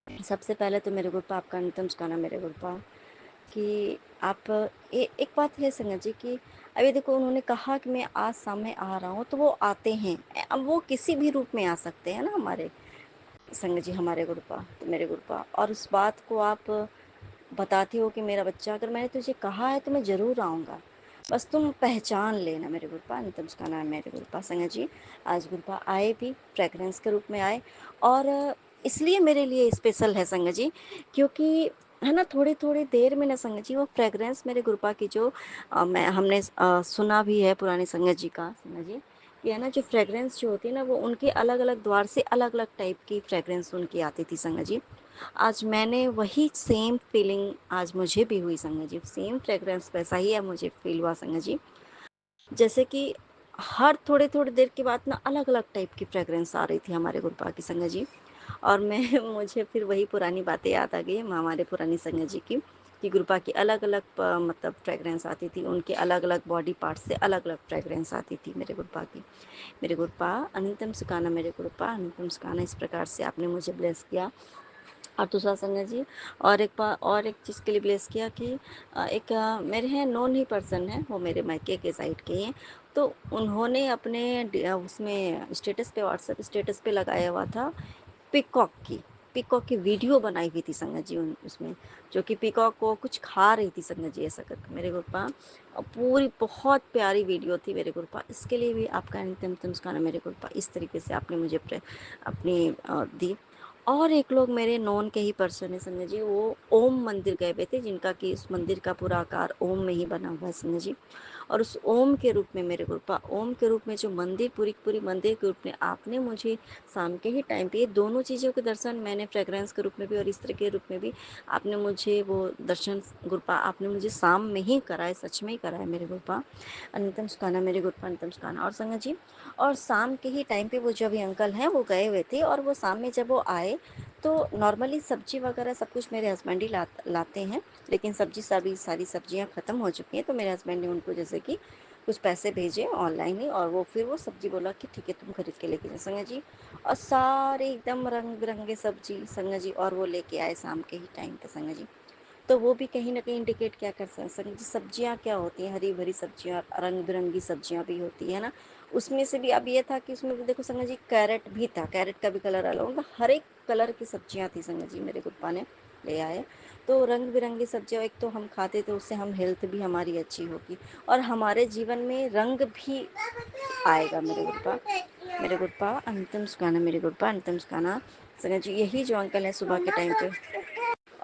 S5: सबसे पहले तो मेरे गुरुपा आपका अंतिम शुक्राना मेरे गुरुपा कि आप एक बात है संगत जी कि अभी देखो उन्होंने कहा कि मैं आज सामने आ रहा हूँ, तो वो आते हैं। अब वो किसी भी रूप में आ सकते हैं ना हमारे संगत जी, हमारे गुरुपा, तो मेरे गुरुपा। और उस बात को आप बताते हो कि मेरा बच्चा, अगर मैंने तुझे कहा है तो मैं ज़रूर आऊँगा, बस तुम पहचान लेना मेरे गुरुपा। अंतिम का नाम मेरे गुरुपा संगत जी। आज गुरुपा आए भी फ्रेगरेंस के रूप में आए, और इसलिए मेरे लिए स्पेशल है संगत जी, क्योंकि है ना थोड़ी थोड़ी देर में ना संगत जी वो फ्रेगरेंस मेरे गुरुपा की जो मैं हमने सुना भी है पुरानी संगत जी का संगत जी, कि है ना जो फ्रेगरेंस जो होती है ना, वो उनके अलग अलग द्वार से अलग अलग टाइप की फ्रेगरेंस उनकी आती थी संगत जी। आज मैंने वही सेम फीलिंग आज मुझे भी हुई संगत जी। सेम फ्रेगरेंस वैसा ही है मुझे फील हुआ संगत जी। जैसे कि हर थोड़े थोड़ी देर के बाद ना अलग अलग टाइप की फ्रेगरेंस आ रही थी हमारे गुरुपा की संगत जी। और मैं मुझे फिर वही पुरानी बातें याद आ गई हमारे पुरानी संगत जी की, कि गुरुपा की अलग अलग मतलब फ्रेगरेंस आती थी, उनके अलग अलग बॉडी पार्ट से अलग अलग फ्रेगरेंस आती थी मेरे गुरुपा की। मेरे गुरुपा अनंतम सुखाना मेरे गुरुपा, अनंतम सुखाना। इस प्रकार से आपने मुझे ब्लेस किया। और दूसरा संगत जी, और एक बार और एक चीज़ के लिए ब्लेस किया कि एक मेरे हैं नॉन ही पर्सन है, वो मेरे मायके के साइड के हैं। तो उन्होंने अपने उसमें स्टेटस पे, व्हाट्सएप स्टेटस पे लगाया हुआ था पीकॉक की वीडियो बनाई हुई थी संगत जी उसमें, जो कि पीकॉक को कुछ खा रही थी संगत जी, ऐसा करके मेरे गुरुपा। और पूरी बहुत प्यारी वीडियो थी मेरे गुरुपा। इसके लिए भी आपका अंतिम नमस्कार मेरे गुरुपा। इस तरीके से आपने मुझे अपनी दी। और एक लोग मेरे नॉन के ही पर्सन है संजय जी, वो ओम मंदिर गए हुए थे, जिनका कि उस मंदिर का पूरा आकार ओम में ही बना हुआ है संजय जी। और उस ओम के रूप में मेरे गुरुपा, ओम के रूप में जो मंदिर पूरी पूरी मंदिर के रूप में आपने मुझे शाम के ही टाइम पे, ये दोनों चीज़ों के दर्शन मैंने फ्रेग्रेंस के रूप में भी और इस तरह के रूप में भी आपने मुझे वो दर्शन गुरुपा आपने मुझे शाम में ही कराए, सच में ही कराए मेरे गुरुपा। अनंतम सुखाना मेरे गुरुपा, अनंतम सुखाना। और संगत जी, और शाम के ही टाइम पे वो जो अभी अंकल हैं वो गए हुए थे, और वो शाम में जब वो आए तो नॉर्मली सब्जी वगैरह सब कुछ मेरे हस्बैंड ही लाते हैं, लेकिन सारी सब्जियां ख़त्म हो चुकी हैं, तो मेरे हस्बैंड ने उनको जैसे कि कुछ पैसे भेजे ऑनलाइन ही, और वो फिर वो सब्जी बोला कि ठीक है तुम खरीद के लेके जाओ संगत जी। और सारे एकदम रंग बिरंगे सब्जी संगत जी, और वो लेके आए शाम के ही टाइम पे संगत जी।
S4: तो वो भी कहीं न कहीं इंडिकेट क्या कर सकते, सब्जियाँ क्या होती हैं, हरी-भरी सब्जियाँ, रंग-बिरंगी सब्जियाँ भी होती है ना, उसमें से भी अब ये था कि उसमें भी देखो संगत जी कैरेट भी था, कैरेट का भी कलर अलग, मतलब हर एक कलर की सब्जियाँ थी संगत जी, मेरे गुप्पा ने ले आए। तो रंग-बिरंगी सब्जियाँ एक तो हम खाते थे, उससे हम हेल्थ भी हमारी अच्छी होगी और हमारे जीवन में रंग भी आएगा। मेरे गुप्पा अंतिम सुखाना, मेरे गुप्पा अंतिम सुखाना। संगत जी यही जो अंकल हैं सुबह के टाइम पे,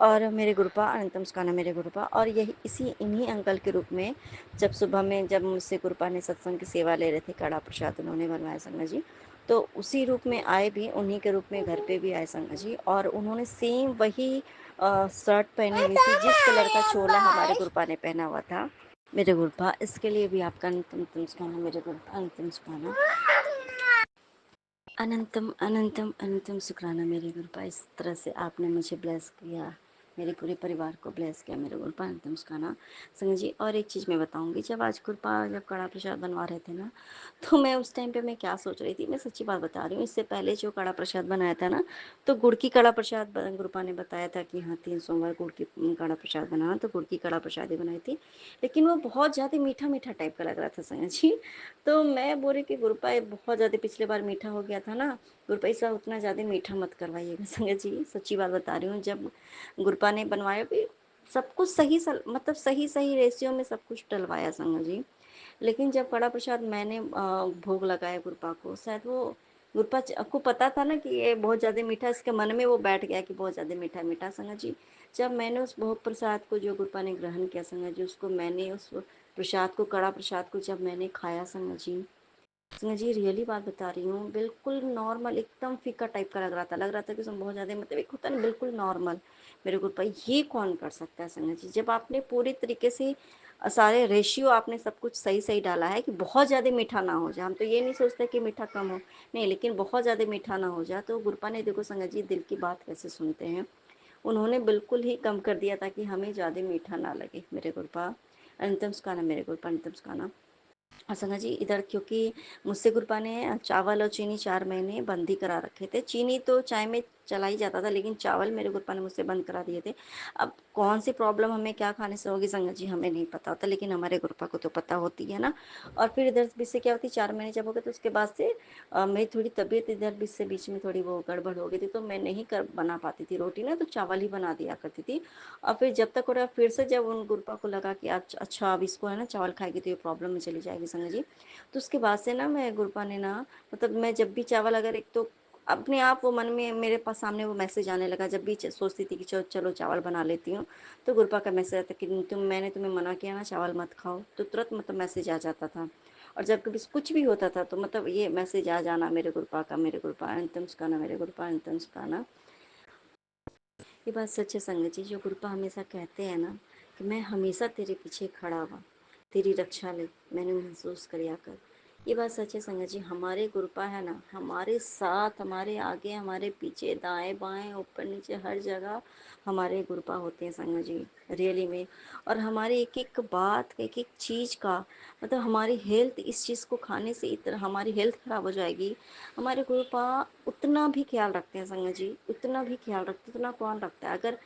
S4: और मेरे गुरुपा अनंतम सुखाना, मेरे गुरुपा, और यही इन्हीं अंकल के रूप में जब सुबह में जब मुझसे गुरुपा ने सत्संग की सेवा ले रहे थे, कड़ा प्रसाद उन्होंने बनवाया संगत जी, तो उसी रूप में आए भी, उन्हीं के रूप में घर पे भी आए संगत जी, और उन्होंने सेम वही शर्ट पहनी हुई थी जिस कलर का चोला हमारे गुरुपा ने पहना हुआ था। मेरे गुरुपा, इसके लिए भी आपका अंतिम सुखाना, मेरे गुरुपा अंतिम सुखाना। अनंतम अनंतम अनंतम शुक्राना मेरे गुरुपा, इस तरह से आपने मुझे ब्लेस किया, मेरे पूरे परिवार को ब्लेस किया मेरे गुरुपा अंतिम शुक्राना। संगत जी और एक चीज़ मैं बताऊंगी, जब आज गुरुपा जब कड़ा प्रसाद बनवा रहे थे ना, तो मैं उस टाइम पे मैं क्या सोच रही थी, मैं सच्ची बात बता रही हूँ, इससे पहले जो कड़ा प्रसाद बनाया था ना, तो गुड़ की कड़ा प्रसाद गुरुपा ने बताया था कि हाँ 3 सोमवार गुड़ की कड़ा प्रसाद बनाना, तो गुड़ की कड़ा प्रसाद ही बनाई थी, लेकिन वो बहुत ज़्यादा मीठा मीठा टाइप का लग रहा था संगत जी। तो मैं बोल रही कि गुरुपा ये बहुत ज़्यादा पिछले बार मीठा हो गया था ना, गुरुपा इस बार उतना ज़्यादा मीठा मत करवाइएगा संगत जी, सच्ची बात बता रही हूँ। जब गुरुपा ने बनवाया भी सब कुछ सही मतलब सही सही रेशियो में सब कुछ डलवाया संगत जी, लेकिन जब कड़ा प्रसाद मैंने भोग लगाया गुरुपा को, शायद वो गुरुपा को पता था ना कि ये बहुत ज़्यादा मीठा, इसके मन में वो बैठ गया कि बहुत ज़्यादा मीठा मीठा संगत जी। जब मैंने उस भोग प्रसाद को जो गुरुपा ने ग्रहण किया संगत जी, उसको मैंने उस प्रसाद को, कड़ा प्रसाद को जब मैंने खाया संगत जी रियली बात बता रही हूँ, बिल्कुल नॉर्मल एकदम फीका टाइप का लग रहा था कि उसमें बहुत ज़्यादा मतलब एक होता है ना बिल्कुल नॉर्मल। मेरे को भाई ये कौन कर सकता है संगत जी, जब आपने पूरी तरीके से सारे रेशियो आपने सब कुछ सही सही डाला है कि बहुत ज़्यादा मीठा ना हो जाए, हम तो ये नहीं सोचते कि मीठा कम हो, नहीं, लेकिन बहुत ज़्यादा मीठा ना हो जाए। तो गुरुपा ने देखो संगत जी दिल की बात कैसे सुनते हैं, उन्होंने बिल्कुल ही कम कर दिया ताकि हमें ज़्यादा मीठा ना लगे। मेरे गुरुपा अंतिम सुखाना, मेरे गुरुपा अंतिम सुखाना। और संगत जी इधर क्योंकि मुझसे गुरुपा ने चावल और चीनी 4 महीने बंद ही करा रखे थे, चीनी तो चाय में चला ही जाता था, लेकिन चावल मेरे गुरुपा ने मुझसे बंद करा दिए थे। अब कौन सी प्रॉब्लम हमें क्या खाने से होगी संगत जी हमें नहीं पता होता, लेकिन हमारे गुरुपा को तो पता होती है ना। और फिर इधर बीच से क्या होती, 4 महीने जब हो गए तो उसके बाद से मेरी थोड़ी तबीयत इधर बीच में थोड़ी वो गड़बड़ हो गई थी, तो मैं नहीं कर बना पाती थी रोटी ना, तो चावल ही बना दिया करती थी। और फिर जब तक हो रहा, फिर से जब उन गुरुपा को लगा कि अच्छा अब इसको है ना चावल खाएगी तो ये प्रॉब्लम में चली जाएगी संगत जी, तो उसके बाद से ना मैं गुरुपा ने ना, मतलब मैं जब भी चावल अगर एक तो अपने आप वो मन में मेरे पास सामने वो मैसेज आने लगा, जब भी सोचती थी कि चलो चलो चावल बना लेती हूँ, तो गुरुपा का मैसेज आता कि मैंने तुम्हें मना किया ना चावल मत खाओ, तो तुरंत मतलब मैसेज आ जाता था। और जब कभी कुछ भी होता था तो मतलब ये मैसेज आ जाना मेरे गुरुपा का, मेरे गुरुपा अंतिम सुखाना, मेरे गुरुपा अंतिम सुखाना। ये बात सच है संगत जी, जो गुरुपा हमेशा कहते हैं ना कि मैं हमेशा तेरे पीछे खड़ा हुआ, तेरी रक्षा ले, मैंने महसूस करिया कर। ये बात सच है संगत जी, हमारे गुरुपा है ना, हमारे साथ, हमारे आगे, हमारे पीछे, दाएं बाएं, ऊपर नीचे, हर जगह हमारे गुरुपा होते हैं संगत जी, रियली में। और हमारी एक एक बात, एक एक चीज़ का मतलब हमारी हेल्थ, इस चीज़ को खाने से इतना हमारी हेल्थ खराब हो जाएगी, हमारे गुरुपा उतना भी ख्याल रखते हैं संगत जी, उतना भी ख्याल रखते, उतना कौन रखता है। अगर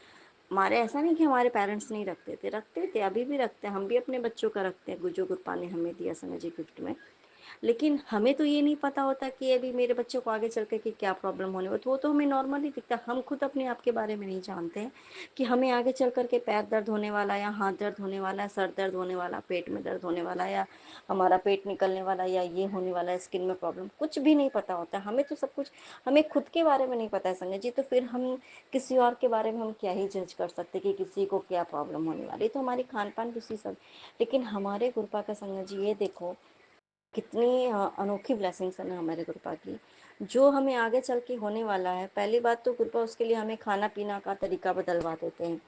S4: हमारे, ऐसा नहीं कि हमारे पेरेंट्स नहीं रखते थे, रखते थे, अभी भी रखते हैं, हम भी अपने बच्चों का रखते हैं जो गुरुपा ने हमें दिया संगत जी गिफ्ट में। लेकिन हमें तो ये नहीं पता होता कि अभी मेरे बच्चों को आगे चल के कि क्या प्रॉब्लम होने वाली, वो तो हमें नॉर्मल ही दिखता है, हम खुद अपने आप के बारे में नहीं जानते हैं कि हमें आगे चल कर के पैर दर्द होने वाला है, या हाथ दर्द होने वाला है, सर दर्द होने वाला, पेट में दर्द होने वाला है, या हमारा पेट निकलने वाला है, या ये होने वाला है, स्किन में प्रॉब्लम, कुछ भी नहीं पता होता है हमें, तो सब कुछ हमें खुद के बारे में नहीं पता है संजय जी, तो फिर हम किसी और के बारे में हम क्या ही जज कर सकते कि किसी को क्या प्रॉब्लम होने वाली, तो हमारी खान पान भी उसी सब। लेकिन हमारे गुरुपा का संगत जी ये देखो कितनी अनोखी ब्लेसिंग्स है ना हमारे गुरुपा की, जो हमें आगे चल के होने वाला है। पहली बात तो गुरुपा उसके लिए हमें खाना पीना का तरीका बदलवा देते हैं,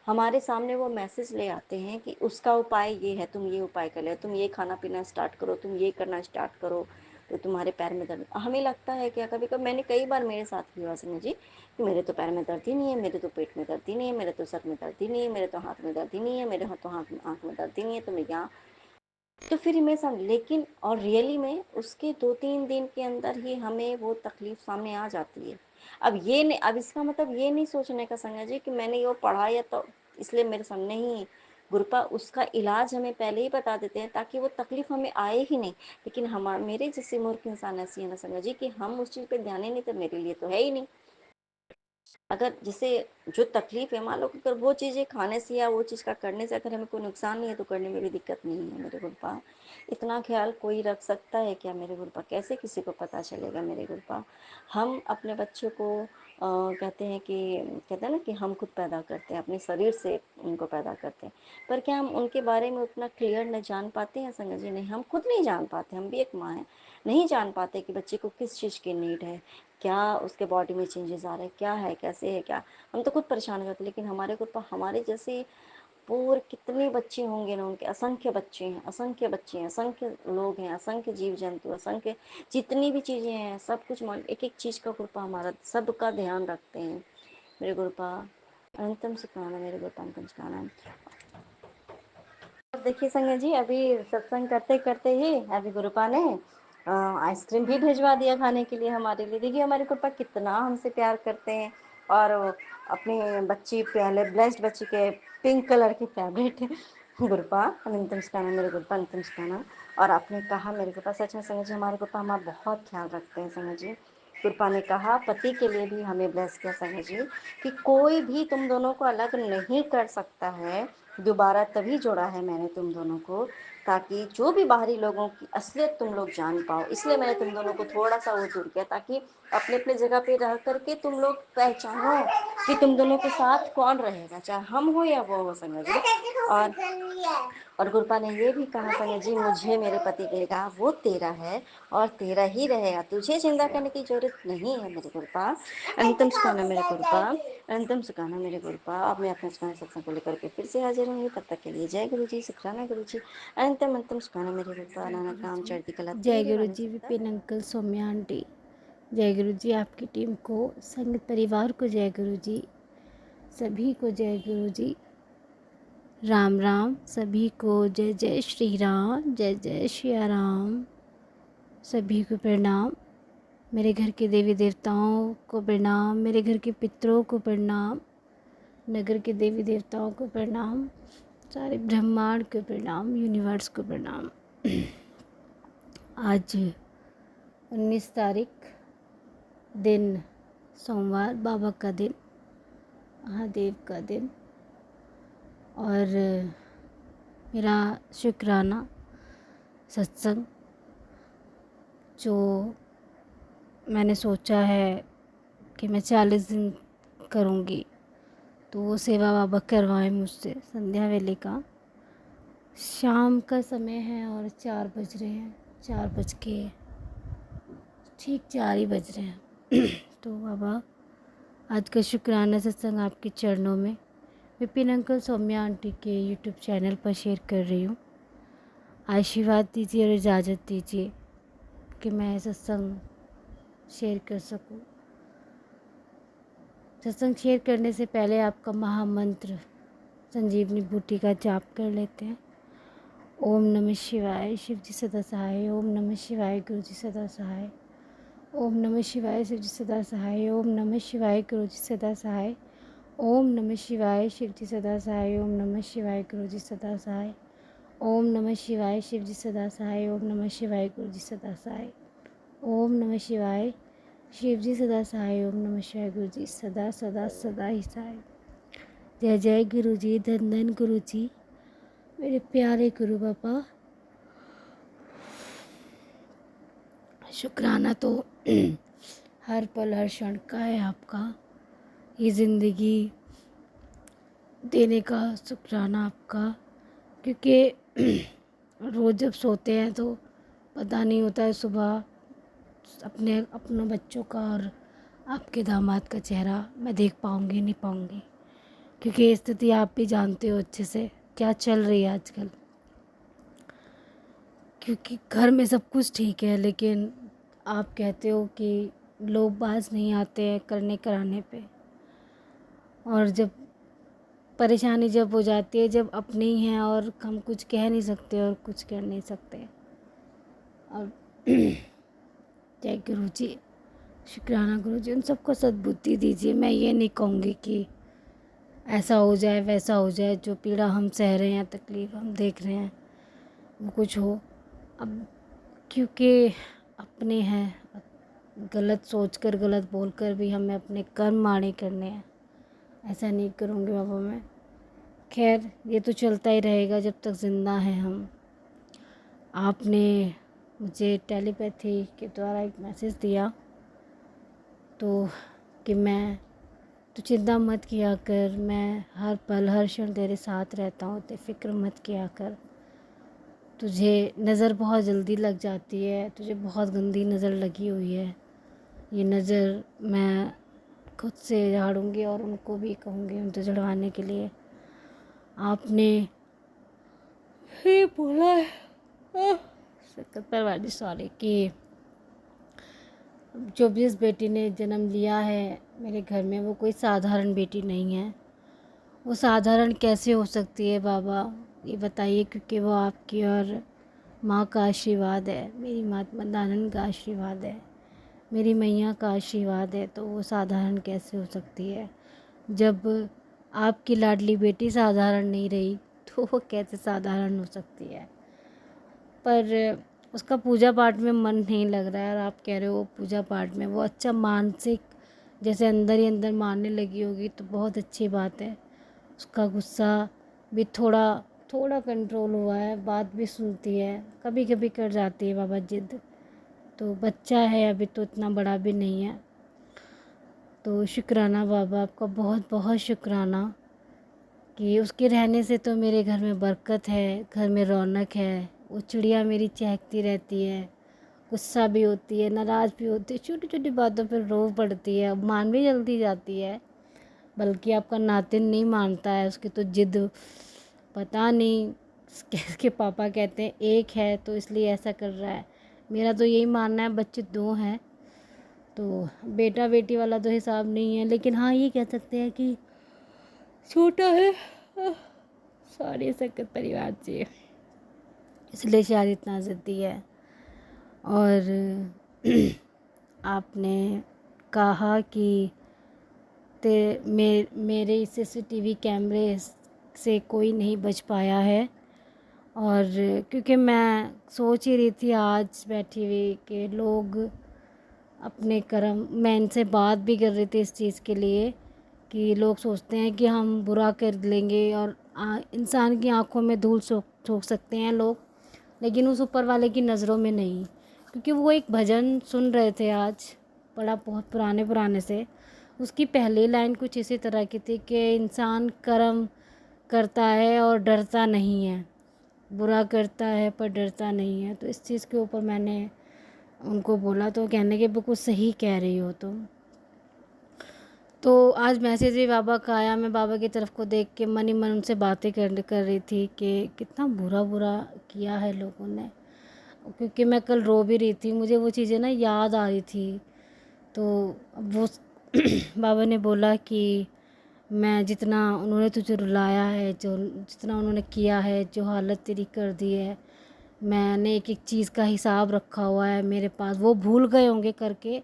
S4: हमारे सामने वो मैसेज ले आते हैं कि उसका उपाय ये है, तुम ये उपाय कर ले, तुम ये खाना पीना स्टार्ट करो, तुम ये करना स्टार्ट करो, तो तुम्हारे पैर में दर्द, हमें लगता है क्या, कभी कभी मैंने कई बार, मेरे साथ भी हुआ संजय जी कि मेरे तो पैर में दर्द ही नहीं है, मेरे तो पेट में दर्द ही नहीं है, मेरे तो सर में दर्द ही नहीं है, मेरे तो हाथ में दर्द ही नहीं है, मेरे हाथों हाथ आँख में दर्द ही नहीं है, तो मैं यहाँ, तो फिर मैं समझ, लेकिन और रियली में उसके 2-3 दिन के अंदर ही हमें वो तकलीफ सामने आ जाती है। अब ये नहीं, अब इसका मतलब ये नहीं सोचने का संजय जी कि मैंने वो पढ़ा या तो इसलिए मेरे सामने ही गुरुपा उसका इलाज हमें पहले ही बता देते हैं ताकि वो तकलीफ हमें आए ही नहीं। लेकिन मेरे जैसे मूर्ख इंसान ऐसी है ना संगत जी कि हम उस चीज़ पे ध्यान ही नहीं, तो मेरे लिए तो है ही नहीं। अगर जैसे जो तकलीफ है, मान लो अगर वो चीज़ें खाने से या वो चीज़ का करने से अगर हमें कोई नुकसान नहीं है तो करने में भी दिक्कत नहीं है मेरे गुरुपा। इतना ख्याल कोई रख सकता है क्या मेरे गुरुपा? कैसे किसी को पता चलेगा मेरे गुरुपा? हम अपने बच्चों को कहते हैं ना कि हम खुद पैदा करते हैं, अपने शरीर से उनको पैदा करते हैं, पर क्या हम उनके बारे में उतना क्लियर न जान पाते हैं संगत जी? नहीं, हम खुद नहीं जान पाते। हम भी एक माँ है, नहीं जान पाते कि बच्चे को किस चीज़ की नीड है, क्या उसके बॉडी में चेंजेस आ रहे हैं, क्या है, कैसे है, क्या। हम तो खुद परेशान करते, लेकिन हमारे को हमारे जैसे पूरे कितने बच्चे होंगे ना, उनके असंख्य बच्चे हैं, असंख्य बच्चे हैं, असंख्य लोग हैं, असंख्य जीव जंतु, असंख्य जितनी भी चीज़ें हैं, सब कुछ एक एक चीज़ का कृपा हमारा सबका ध्यान रखते हैं मेरे गुरुपा। अनंतम सुखाना मेरे गुरुपा, अंतम सुखाना। देखिए संगत जी, अभी सत्संग करते करते ही अभी गुरुपा ने आइसक्रीम भी भिजवा दिया खाने के लिए हमारे लिए। देखिए हमारे गुरुपा कितना हमसे प्यार करते हैं, और अपनी बच्ची, पहले ब्लेस्ड बच्ची के पिंक कलर की फेवरेट गुरुपा अनंतम सुखाना मेरे गुरुपा, अंतम सुखाना। और आपने कहा मेरे गुरुपा, सच में संगत जी हमारे गुरुपा हमारा बहुत ख्याल रखते हैं संगत जी। गुरुपा ने कहा पति के लिए भी हमें ब्लेस किया संगत जी कि कोई भी तुम दोनों को अलग नहीं कर सकता है। दोबारा तभी जोड़ा है मैंने तुम दोनों को, ताकि जो भी बाहरी लोगों की असलियत तुम लोग जान पाओ। इसलिए मैंने तुम दोनों को थोड़ा सा वो जुड़ किया, ताकि अपने अपने जगह पे रह करके तुम लोग पहचानो कि तुम दोनों के साथ कौन रहेगा, चाहे हम हो या वो हो संगत जी। और गुरुपा ने ये भी कहा संगत जी, मुझे मेरे पति कहेगा वो तेरा है और तेरा ही रहेगा, तुझे चिंता करने की जरूरत नहीं है मेरे गुरुपा। अंतिम सुखाना मेरे गुरुपा, अंतिम सुखाना मेरे गुरुपा। अब मैं अपने सुखाने सत्संग को लेकर के फिर से हाजिर होंगी, तब तक के लिए जय गुरु जी, शुक्राना गुरु जी। अंतिम अंतिम सुखाना मेरे गुरुपा,
S2: जय
S4: नानक
S2: गुरु
S4: नाम
S2: जी।
S4: चढ़ती कला
S2: जय
S4: तेरे
S2: गुरु
S4: वाणी
S2: जी,
S4: सदा
S2: विपिन अंकल, सौम्या आंटी। जय गुरु जी, आपकी टीम को, संगत परिवार को जय गुरु जी, सभी को जय गुरु जी। राम राम सभी को, जय जय श्री राम, जय जय श्री राम। सभी को प्रणाम। मेरे घर के देवी देवताओं को प्रणाम, मेरे घर के पितरों को प्रणाम, नगर के देवी देवताओं को प्रणाम, सारे ब्रह्मांड को प्रणाम, यूनिवर्स को प्रणाम। आज 19 तारीख, दिन सोमवार, बाबा का दिन, महादेव का दिन, और मेरा शुक्राना सत्संग जो मैंने सोचा है कि मैं 40 दिन करूँगी, तो वो सेवा बाबा करवाए मुझसे। संध्या वेले का शाम का समय है और 4 बज रहे हैं, 4 बज के ठीक 4 ही बज रहे हैं। तो बाबा, आज का शुक्राना सत्संग आपके चरणों में विपिन अंकल, सौम्या आंटी के यूट्यूब चैनल पर शेयर कर रही हूँ। आशीर्वाद दीजिए और इजाज़त दीजिए कि मैं सत्संग शेयर कर सकूँ। सत्संग शेयर करने से पहले आपका महामंत्र संजीवनी बूटी का जाप कर लेते हैं। ओम नमः शिवाय, शिव जी सदा सहाय। ओम नमः शिवाय, गुरु जी सदा सहाय। ओम नमः शिवाय, शिव जी सदा सहाय। ओम नमः शिवाय, गुरु जी सदा सहाय। ओम नमः शिवाय, शिव जी सदा सहाय। ओम नमः शिवाय, गुरु जी सदा सहाय। ओम नमः शिवाय, शिव जी सदा सहाय। ओम नमः शिवाय, गुरु जी सदा सहाय। ओम नमः शिवाय, शिव जी सदा सहाय। ओम नमः शिवाय, गुरु जी सदा सदा सदा ही सहाय। जय जय गुरु जी, धन धन गुरु जी, मेरे प्यारे गुरु बाबा। शुक्राना तो हर पल हर क्षण का है आपका, ये ज़िंदगी देने का शुक्राना आपका, क्योंकि रोज़ जब सोते हैं तो पता नहीं होता है सुबह अपने बच्चों का और आपके दामाद का चेहरा मैं देख पाऊँगी नहीं पाऊँगी, क्योंकि ये स्थिति आप भी जानते हो अच्छे से क्या चल रही है आजकल। क्योंकि घर में सब कुछ ठीक है, लेकिन आप कहते हो कि लोग बाज नहीं आते हैं करने कराने पे, और जब परेशानी जब हो जाती है, जब अपने ही हैं और हम कुछ कह नहीं सकते और कुछ कर नहीं सकते। और जय गुरु जी, शुक्राना गुरु जी, उन सबको सद्बुद्धि दीजिए। मैं ये नहीं कहूँगी कि
S6: ऐसा हो जाए वैसा हो जाए, जो पीड़ा हम सह रहे हैं, तकलीफ़ हम देख रहे हैं, वो कुछ हो। अब क्योंकि अपने हैं, गलत सोचकर गलत बोलकर भी हमें अपने कर्म माड़े करने हैं। ऐसा नहीं करूँगी बाबा मैं। खैर ये तो चलता ही रहेगा जब तक ज़िंदा हैं हम। आपने मुझे टेलीपैथी के द्वारा एक मैसेज दिया तो कि मैं तो चिंता मत किया कर, मैं हर पल हर क्षण तेरे साथ रहता हूँ, तो फ़िक्र मत किया कर। तुझे नज़र बहुत जल्दी लग जाती है, तुझे बहुत गंदी नज़र लगी हुई है। ये नज़र मैं खुद से झाड़ूंगी और उनको भी कहूँगी उनसे झड़वाने के लिए। आपने ये बोला है सकत परवारी सॉरी कि जो भी इस बेटी ने जन्म लिया है मेरे घर में, वो कोई साधारण बेटी नहीं है। वो साधारण कैसे हो सकती है बाबा, ये बताइए, क्योंकि वो आपकी और माँ का आशीर्वाद है, मेरी महात्मा दानन का आशीर्वाद है, मेरी मैया का आशीर्वाद है, तो वो साधारण कैसे हो सकती है। जब आपकी लाडली बेटी साधारण नहीं रही तो वो कैसे साधारण हो सकती है। पर उसका पूजा पाठ में मन नहीं लग रहा है और आप कह रहे हो पूजा पाठ में वो अच्छा मानसिक जैसे अंदर ही अंदर मारने लगी होगी, तो बहुत अच्छी बात है। उसका गुस्सा भी थोड़ा थोड़ा कंट्रोल हुआ है, बात भी सुनती है, कभी कभी कर जाती है बाबा जिद, तो बच्चा है अभी, तो इतना बड़ा भी नहीं है। तो शुक्राना बाबा, आपका बहुत बहुत शुक्राना कि उसके रहने से तो मेरे घर में बरकत है, घर में रौनक है। वो चिड़िया मेरी चहकती रहती है, गुस्सा भी होती है, नाराज़ भी होती है, छोटी छोटी बातों पर रो पड़ती है, मान भी जल्दी जाती है। बल्कि आपका नातिन नहीं मानता है, उसकी तो जिद पता नहीं, इसके पापा कहते हैं एक है तो इसलिए ऐसा कर रहा है। मेरा तो यही मानना है, बच्चे दो हैं तो बेटा बेटी वाला तो हिसाब नहीं है, लेकिन हाँ ये कह सकते हैं कि छोटा है। सॉरी सकत परिवार से, इसलिए शायद इतना ज़िद्दी है। और आपने कहा कि मेरे CCTV कैमरे से कोई नहीं बच पाया है, और क्योंकि मैं सोच ही रही थी आज बैठी हुई कि लोग अपने कर्म, मैं इनसे बात भी कर रही थी इस चीज़ के लिए कि लोग सोचते हैं कि हम बुरा कर लेंगे और इंसान की आंखों में धूल झोंक सकते हैं लोग, लेकिन उस ऊपर वाले की नज़रों में नहीं। क्योंकि वो एक भजन सुन रहे थे आज, बड़ा बहुत पुराने से, उसकी पहली लाइन कुछ इसी तरह की थी कि इंसान कर्म करता है और डरता नहीं है, बुरा करता है पर डरता नहीं है। तो इस चीज़ के ऊपर मैंने उनको बोला, तो कहने के बिल्कुल सही कह रही हो तुम। तो आज मैसेज भी बाबा का आया, मैं बाबा की तरफ को देख के मन ही मन उनसे बातें कर रही थी कि कितना बुरा बुरा किया है लोगों ने। क्योंकि मैं कल रो भी रही थी, मुझे वो चीज़ें ना याद आ रही थी। तो वो बाबा ने बोला कि मैं जितना उन्होंने तुझे रुलाया है, जो जितना उन्होंने किया है, जो हालत तेरी कर दी है, मैंने एक एक चीज़ का हिसाब रखा हुआ है मेरे पास। वो भूल गए होंगे करके,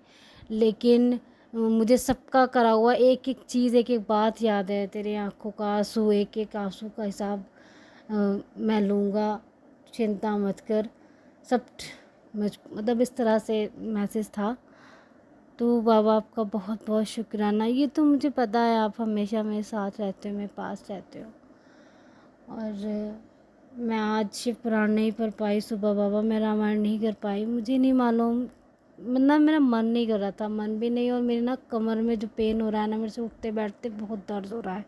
S6: लेकिन मुझे सबका करा हुआ एक एक चीज़, एक एक बात याद है। तेरे आँखों का आंसू, एक एक आंसू का हिसाब मैं लूँगा, चिंता मत कर। सब मतलब इस तरह से मैसेज था। तो बाबा आपका बहुत बहुत शुक्राना। ये तो मुझे पता है आप हमेशा मेरे साथ रहते हो, मेरे पास रहते हो। और मैं आज शिव पुराण नहीं पढ़ पाई सुबह बाबा, मैं रामायण नहीं कर पाई, मुझे नहीं मालूम, मतलब मेरा मन नहीं कर रहा था, मन भी नहीं। और मेरे ना कमर में जो पेन हो रहा है ना, मेरे से उठते बैठते बहुत दर्द हो रहा है।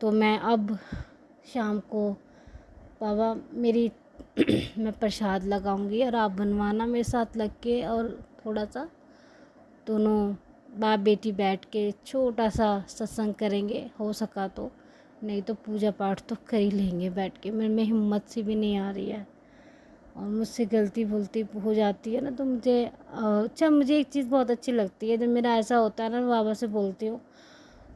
S6: तो मैं अब शाम को बाबा मेरी मैं प्रसाद लगाऊंगी और आप बनवाना मेरे साथ लग के, और थोड़ा सा दोनों बाप बेटी बैठ के छोटा सा सत्संग करेंगे, हो सका तो, नहीं तो पूजा पाठ तो कर ही लेंगे बैठ के। मेरे में हिम्मत सी भी नहीं आ रही है और मुझसे गलती भुलती हो जाती है ना, तो मुझे अच्छा, मुझे एक चीज़ बहुत अच्छी लगती है, जब मेरा ऐसा होता है ना, मैं बाबा से बोलती हूँ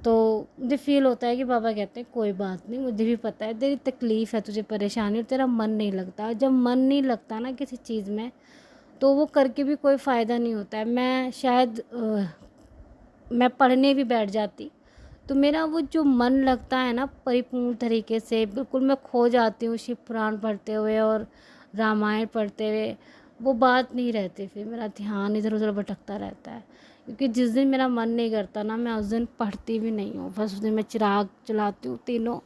S6: तो मुझे फ़ील होता है कि बाबा कहते हैं कोई बात नहीं, मुझे भी पता है तेरी तकलीफ़ है, तुझे परेशानी और तेरा मन नहीं लगता। जब मन नहीं लगता ना किसी चीज़ में, तो वो करके भी कोई फ़ायदा नहीं होता है। मैं शायद मैं पढ़ने भी बैठ जाती तो मेरा वो जो मन लगता है ना परिपूर्ण तरीके से, बिल्कुल मैं खो जाती हूँ शिव पुराण पढ़ते हुए और रामायण पढ़ते हुए, वो बात नहीं रहती। फिर मेरा ध्यान इधर उधर भटकता रहता है, क्योंकि जिस दिन मेरा मन नहीं करता ना, मैं उस दिन पढ़ती भी नहीं हूँ। बस उस दिन मैं चिराग जलाती हूँ तीनों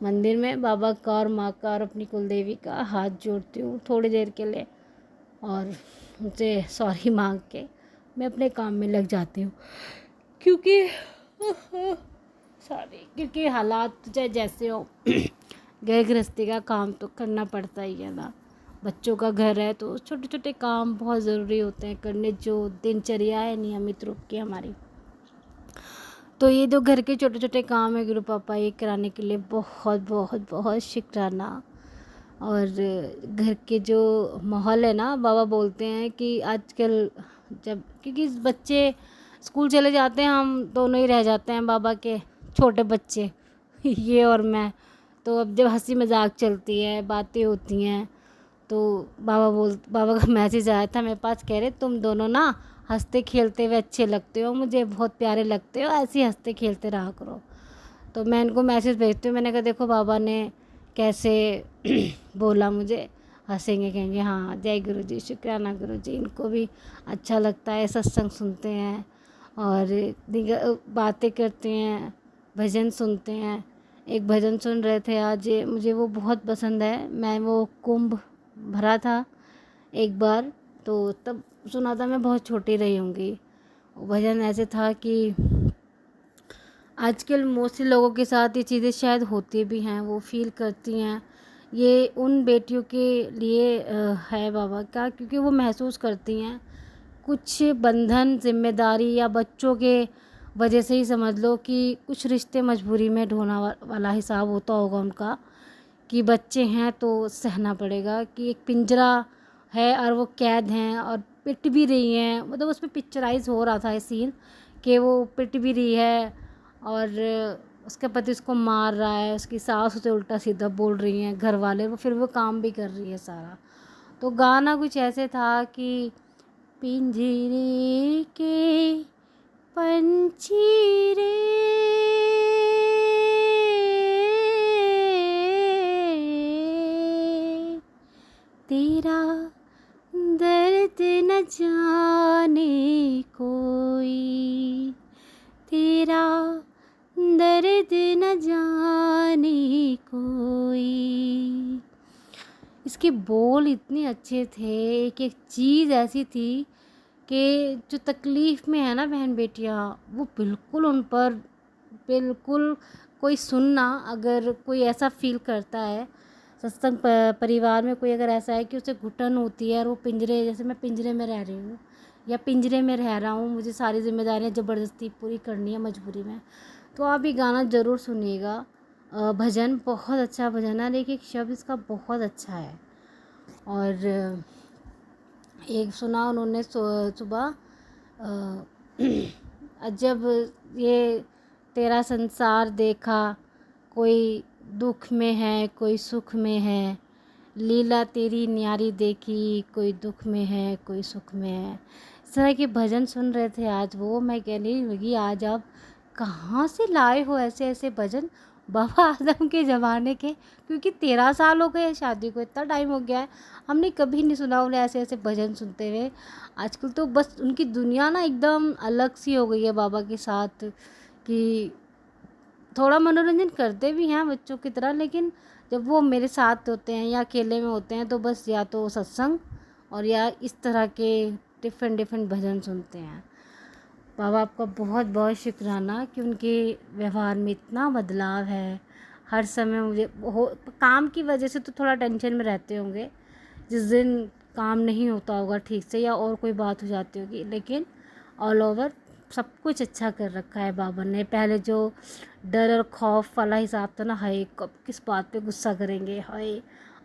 S6: मंदिर में, बाबा का और माँ का और अपनी कुलदेवी का, हाथ जोड़ती हूँ थोड़ी देर के लिए और उनसे सॉरी मांग के मैं अपने काम में लग जाती हूँ। क्योंकि क्योंकि हालात चाहे जैसे हो गृह गृहस्थी का काम तो करना पड़ता ही है ना। बच्चों का घर है तो छोटे छोटे काम बहुत ज़रूरी होते हैं करने, जो दिनचर्या है नियमित रूप की हमारी। तो ये जो घर के छोटे छोटे काम है गुरु पापा, ये कराने के लिए बहुत बहुत बहुत शुक्राना। और घर के जो माहौल है ना, बाबा बोलते हैं कि आजकल जब, क्योंकि बच्चे स्कूल चले जाते हैं, हम दोनों ही रह जाते हैं बाबा के छोटे बच्चे ये और मैं। तो अब जब हंसी मजाक चलती है, बातें होती हैं, तो बाबा का मैसेज आया था मेरे पास, कह रहे तुम दोनों ना हंसते खेलते हुए अच्छे लगते हो, मुझे बहुत प्यारे लगते हो, ऐसे ही हंसते खेलते रहा करो। तो मैं इनको मैसेज भेजती हूँ, मैंने कहा देखो बाबा ने कैसे बोला मुझे, हंसेंगे कहेंगे हाँ जय गुरु जी, शुक्राना गुरु जी। इनको भी अच्छा लगता है, सत्संग सुनते हैं और बातें करते हैं, भजन सुनते हैं। एक भजन सुन रहे थे आज, मुझे वो बहुत पसंद है। मैं वो कुंभ भरा था एक बार, तो तब सुना था, मैं बहुत छोटी रही होंगी। भजन ऐसे था कि आजकल मोस्टली लोगों के साथ ये चीज़ें शायद होती भी हैं, वो फील करती हैं। ये उन बेटियों के लिए है बाबा का, क्योंकि वो महसूस करती हैं कुछ बंधन, जिम्मेदारी या बच्चों के वजह से ही समझ लो कि कुछ रिश्ते मजबूरी में ढोना वाला हिसाब होता होगा उनका, कि बच्चे हैं तो सहना पड़ेगा, कि एक पिंजरा है और वो कैद हैं और पिट भी रही हैं। मतलब उसमें पिक्चराइज हो रहा था ये सीन कि वो पिट भी रही है और उसके पति उसको मार रहा है, उसकी सास उसे उल्टा सीधा बोल रही हैं, घर वाले, वो फिर वो काम भी कर रही है सारा। तो गाना कुछ ऐसे था कि पिंजरे के पंछी रे, तेरा दर्द न जाने कोई, तेरा दर्द न जाने कोई। इसके बोल इतने अच्छे थे, एक एक चीज़ ऐसी थी कि जो तकलीफ़ में है ना बहन बेटियाँ, वो बिल्कुल उन पर, बिल्कुल कोई सुनना, अगर कोई ऐसा फील करता है सत्संग परिवार में, कोई अगर ऐसा है कि उसे घुटन होती है और वो पिंजरे, जैसे मैं पिंजरे में रह रही हूँ या पिंजरे में रह रहा हूँ, मुझे सारी जिम्मेदारियाँ ज़बरदस्ती पूरी करनी है मजबूरी में, तो आप ये गाना ज़रूर सुनिएगा। भजन बहुत अच्छा भजन है, लेकिन शब्द इसका बहुत अच्छा है। और एक सुना उन्होंने सुबह, जब ये तेरा संसार देखा, कोई दुख में है कोई सुख में है, लीला तेरी न्यारी देखी, कोई दुख में है कोई सुख में है। इस तरह के भजन सुन रहे थे आज, वो मैं कहने लगी आज आप कहाँ से लाए हो ऐसे ऐसे भजन बाबा आदम के ज़माने के, क्योंकि 13 साल हो गए शादी को, इतना टाइम हो गया है, हमने कभी नहीं सुना उन्हें ऐसे ऐसे भजन सुनते हुए। आजकल तो बस उनकी दुनिया ना एकदम अलग सी हो गई है बाबा के साथ, कि थोड़ा मनोरंजन करते भी हैं बच्चों की तरह, लेकिन जब वो मेरे साथ होते हैं या अकेले में होते हैं तो बस या तो सत्संग और या इस तरह के डिफरेंट डिफरेंट भजन सुनते हैं। बाबा आपका बहुत बहुत शुक्राना कि उनके व्यवहार में इतना बदलाव है। हर समय मुझे काम की वजह से तो थोड़ा टेंशन में रहते होंगे, जिस दिन काम नहीं होता होगा ठीक से या और कोई बात हो जाती होगी, लेकिन ऑल ओवर सब कुछ अच्छा कर रखा है बाबा ने। पहले जो डर और खौफ वाला हिसाब था ना, हाय कब किस बात पे गुस्सा करेंगे, हाय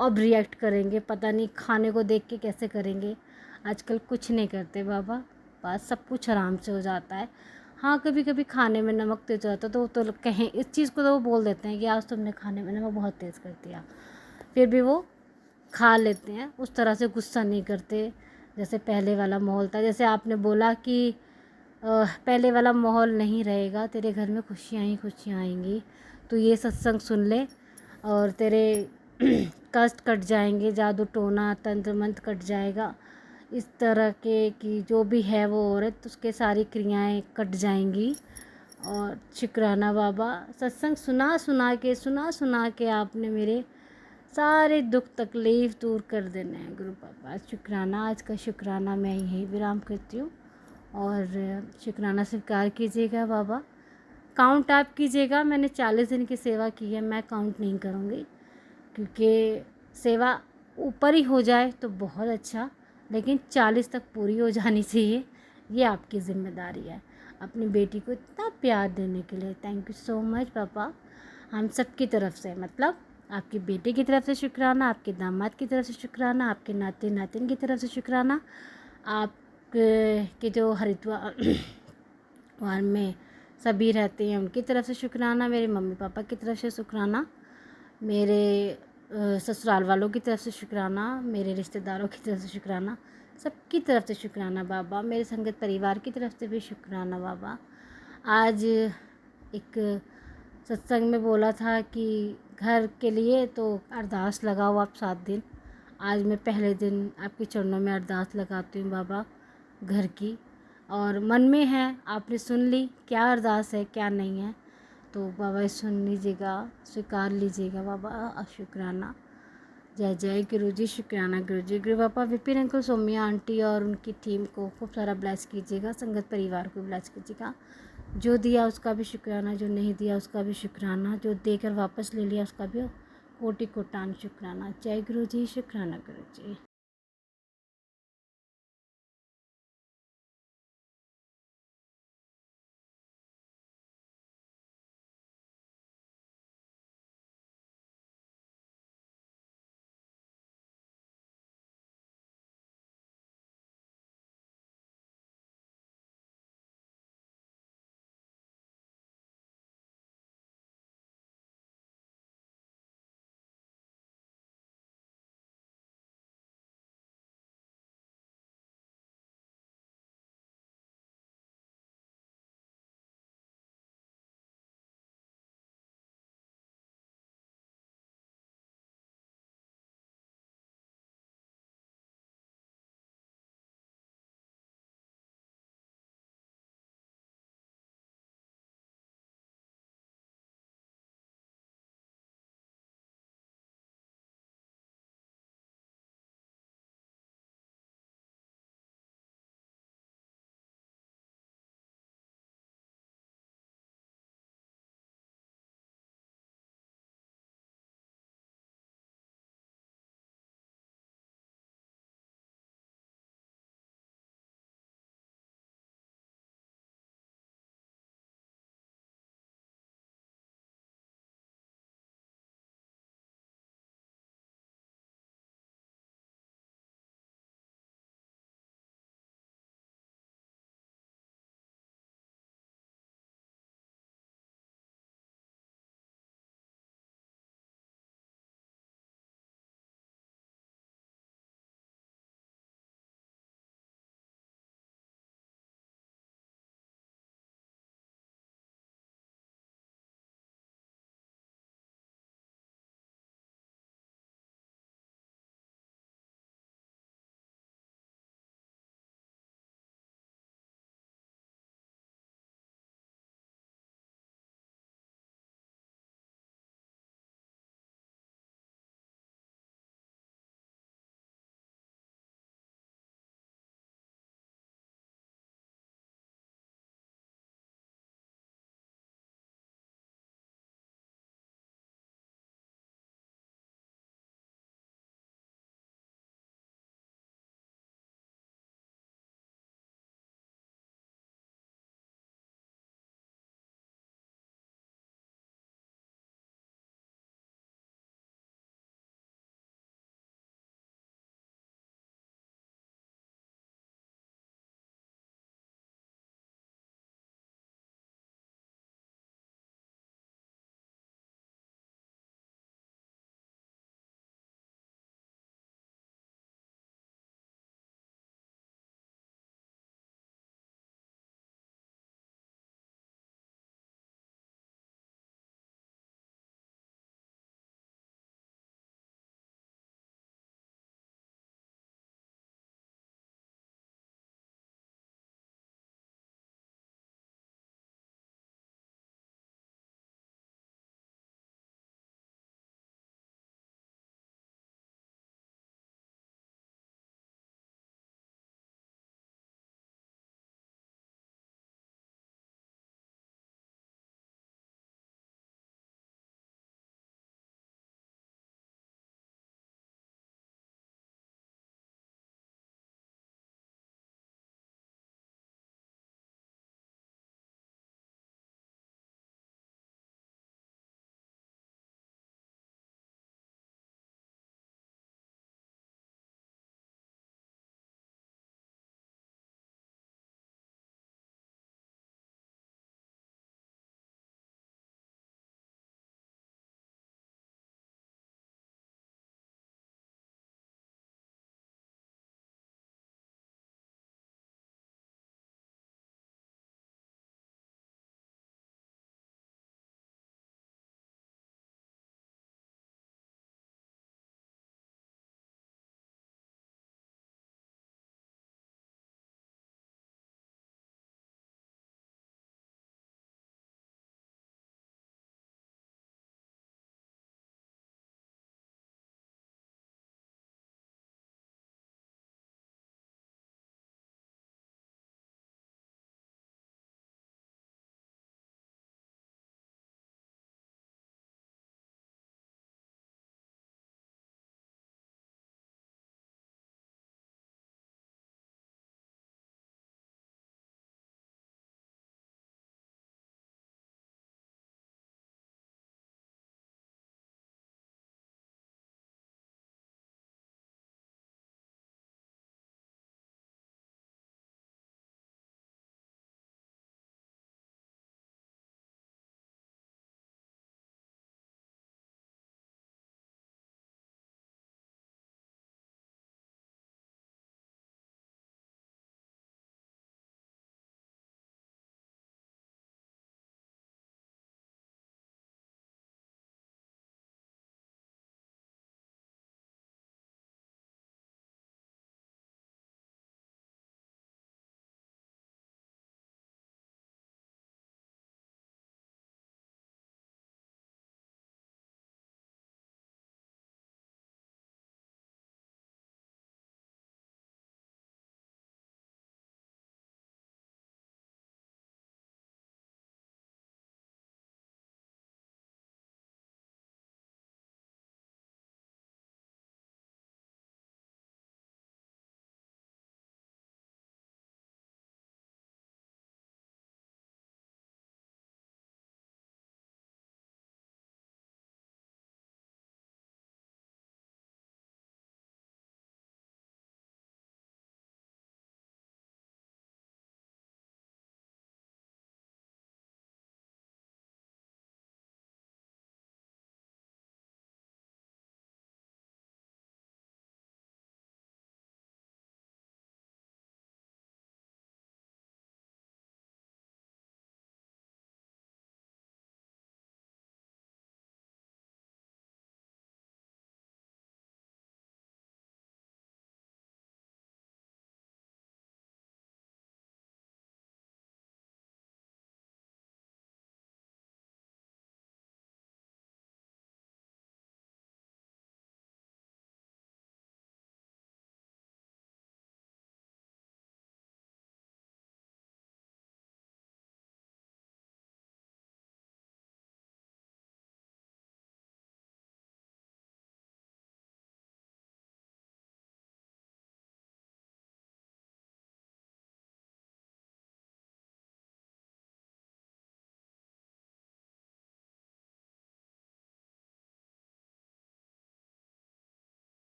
S6: अब रिएक्ट करेंगे, पता नहीं खाने को देख के कैसे करेंगे, आजकल कुछ नहीं करते बाबा, बस सब कुछ आराम से हो जाता है। हाँ कभी कभी खाने में नमक तेज होता तो कहें इस चीज़ को तो वो बोल देते हैं कि आज तुमने खाने में नमक बहुत तेज़ कर दिया, फिर भी वो खा लेते हैं, उस तरह से गुस्सा नहीं करते जैसे पहले वाला माहौल था। जैसे आपने बोला कि पहले वाला माहौल नहीं रहेगा, तेरे घर में खुशियाँ ही खुशियाँ आएंगी। तो ये सत्संग सुन ले और तेरे कष्ट कट जाएंगे, जादू टोना तंत्र मंत्र कट जाएगा। इस तरह के कि जो भी है वो औरत, उसके सारी क्रियाएं कट जाएंगी। और शुक्राना बाबा, सत्संग सुना के आपने मेरे सारे दुख तकलीफ़ दूर कर देने हैं गुरु बाबा। शुक्राना, आज का शुक्राना मैं यहीं विराम करती हूँ और शुक्राना स्वीकार कीजिएगा बाबा। काउंट आप कीजिएगा, मैंने 40 दिन की सेवा की है, मैं काउंट नहीं करूँगी क्योंकि सेवा ऊपर ही हो जाए तो बहुत अच्छा, लेकिन 40 तक पूरी हो जानी चाहिए। ये आपकी ज़िम्मेदारी है अपनी बेटी को इतना प्यार देने के लिए। थैंक यू सो मच पापा। हम सब की तरफ से, मतलब आपकी बेटे की तरफ से शुक्राना, आपके दामाद की तरफ से शुक्राना, आपके नाते नातिन की तरफ से शुक्राना, आप के जो हरिद्वार में सभी रहते हैं उनकी तरफ से शुक्राना, मेरे मम्मी पापा की तरफ से शुक्राना, मेरे ससुराल वालों की तरफ से शुक्राना, मेरे रिश्तेदारों की तरफ से शुक्राना, सबकी तरफ से शुक्राना बाबा। मेरे संगत परिवार की तरफ से भी शुक्राना बाबा। आज एक सत्संग में बोला था कि घर के लिए तो अरदास लगाओ आप 7 दिन। आज मैं पहले दिन आपके चरणों में अरदास लगाती हूँ बाबा घर की, और मन में है आपने सुन ली क्या अरदास है क्या नहीं है, तो बाबा सुन लीजिएगा, स्वीकार लीजिएगा बाबा। शुक्राना। जय जय गुरु जी, शुक्राना गुरु जी। गुरु बाबा विपिन अंकल, सौम्या आंटी और उनकी टीम को खूब सारा ब्लेस कीजिएगा, संगत परिवार को ब्लेस कीजिएगा। जो दिया उसका भी शुक्राना, जो नहीं दिया उसका भी शुक्राना, जो देकर वापस ले लिया उसका भी कोटि कोटान शुक्राना। जय गुरु जी, शुक्राना गुरु जी।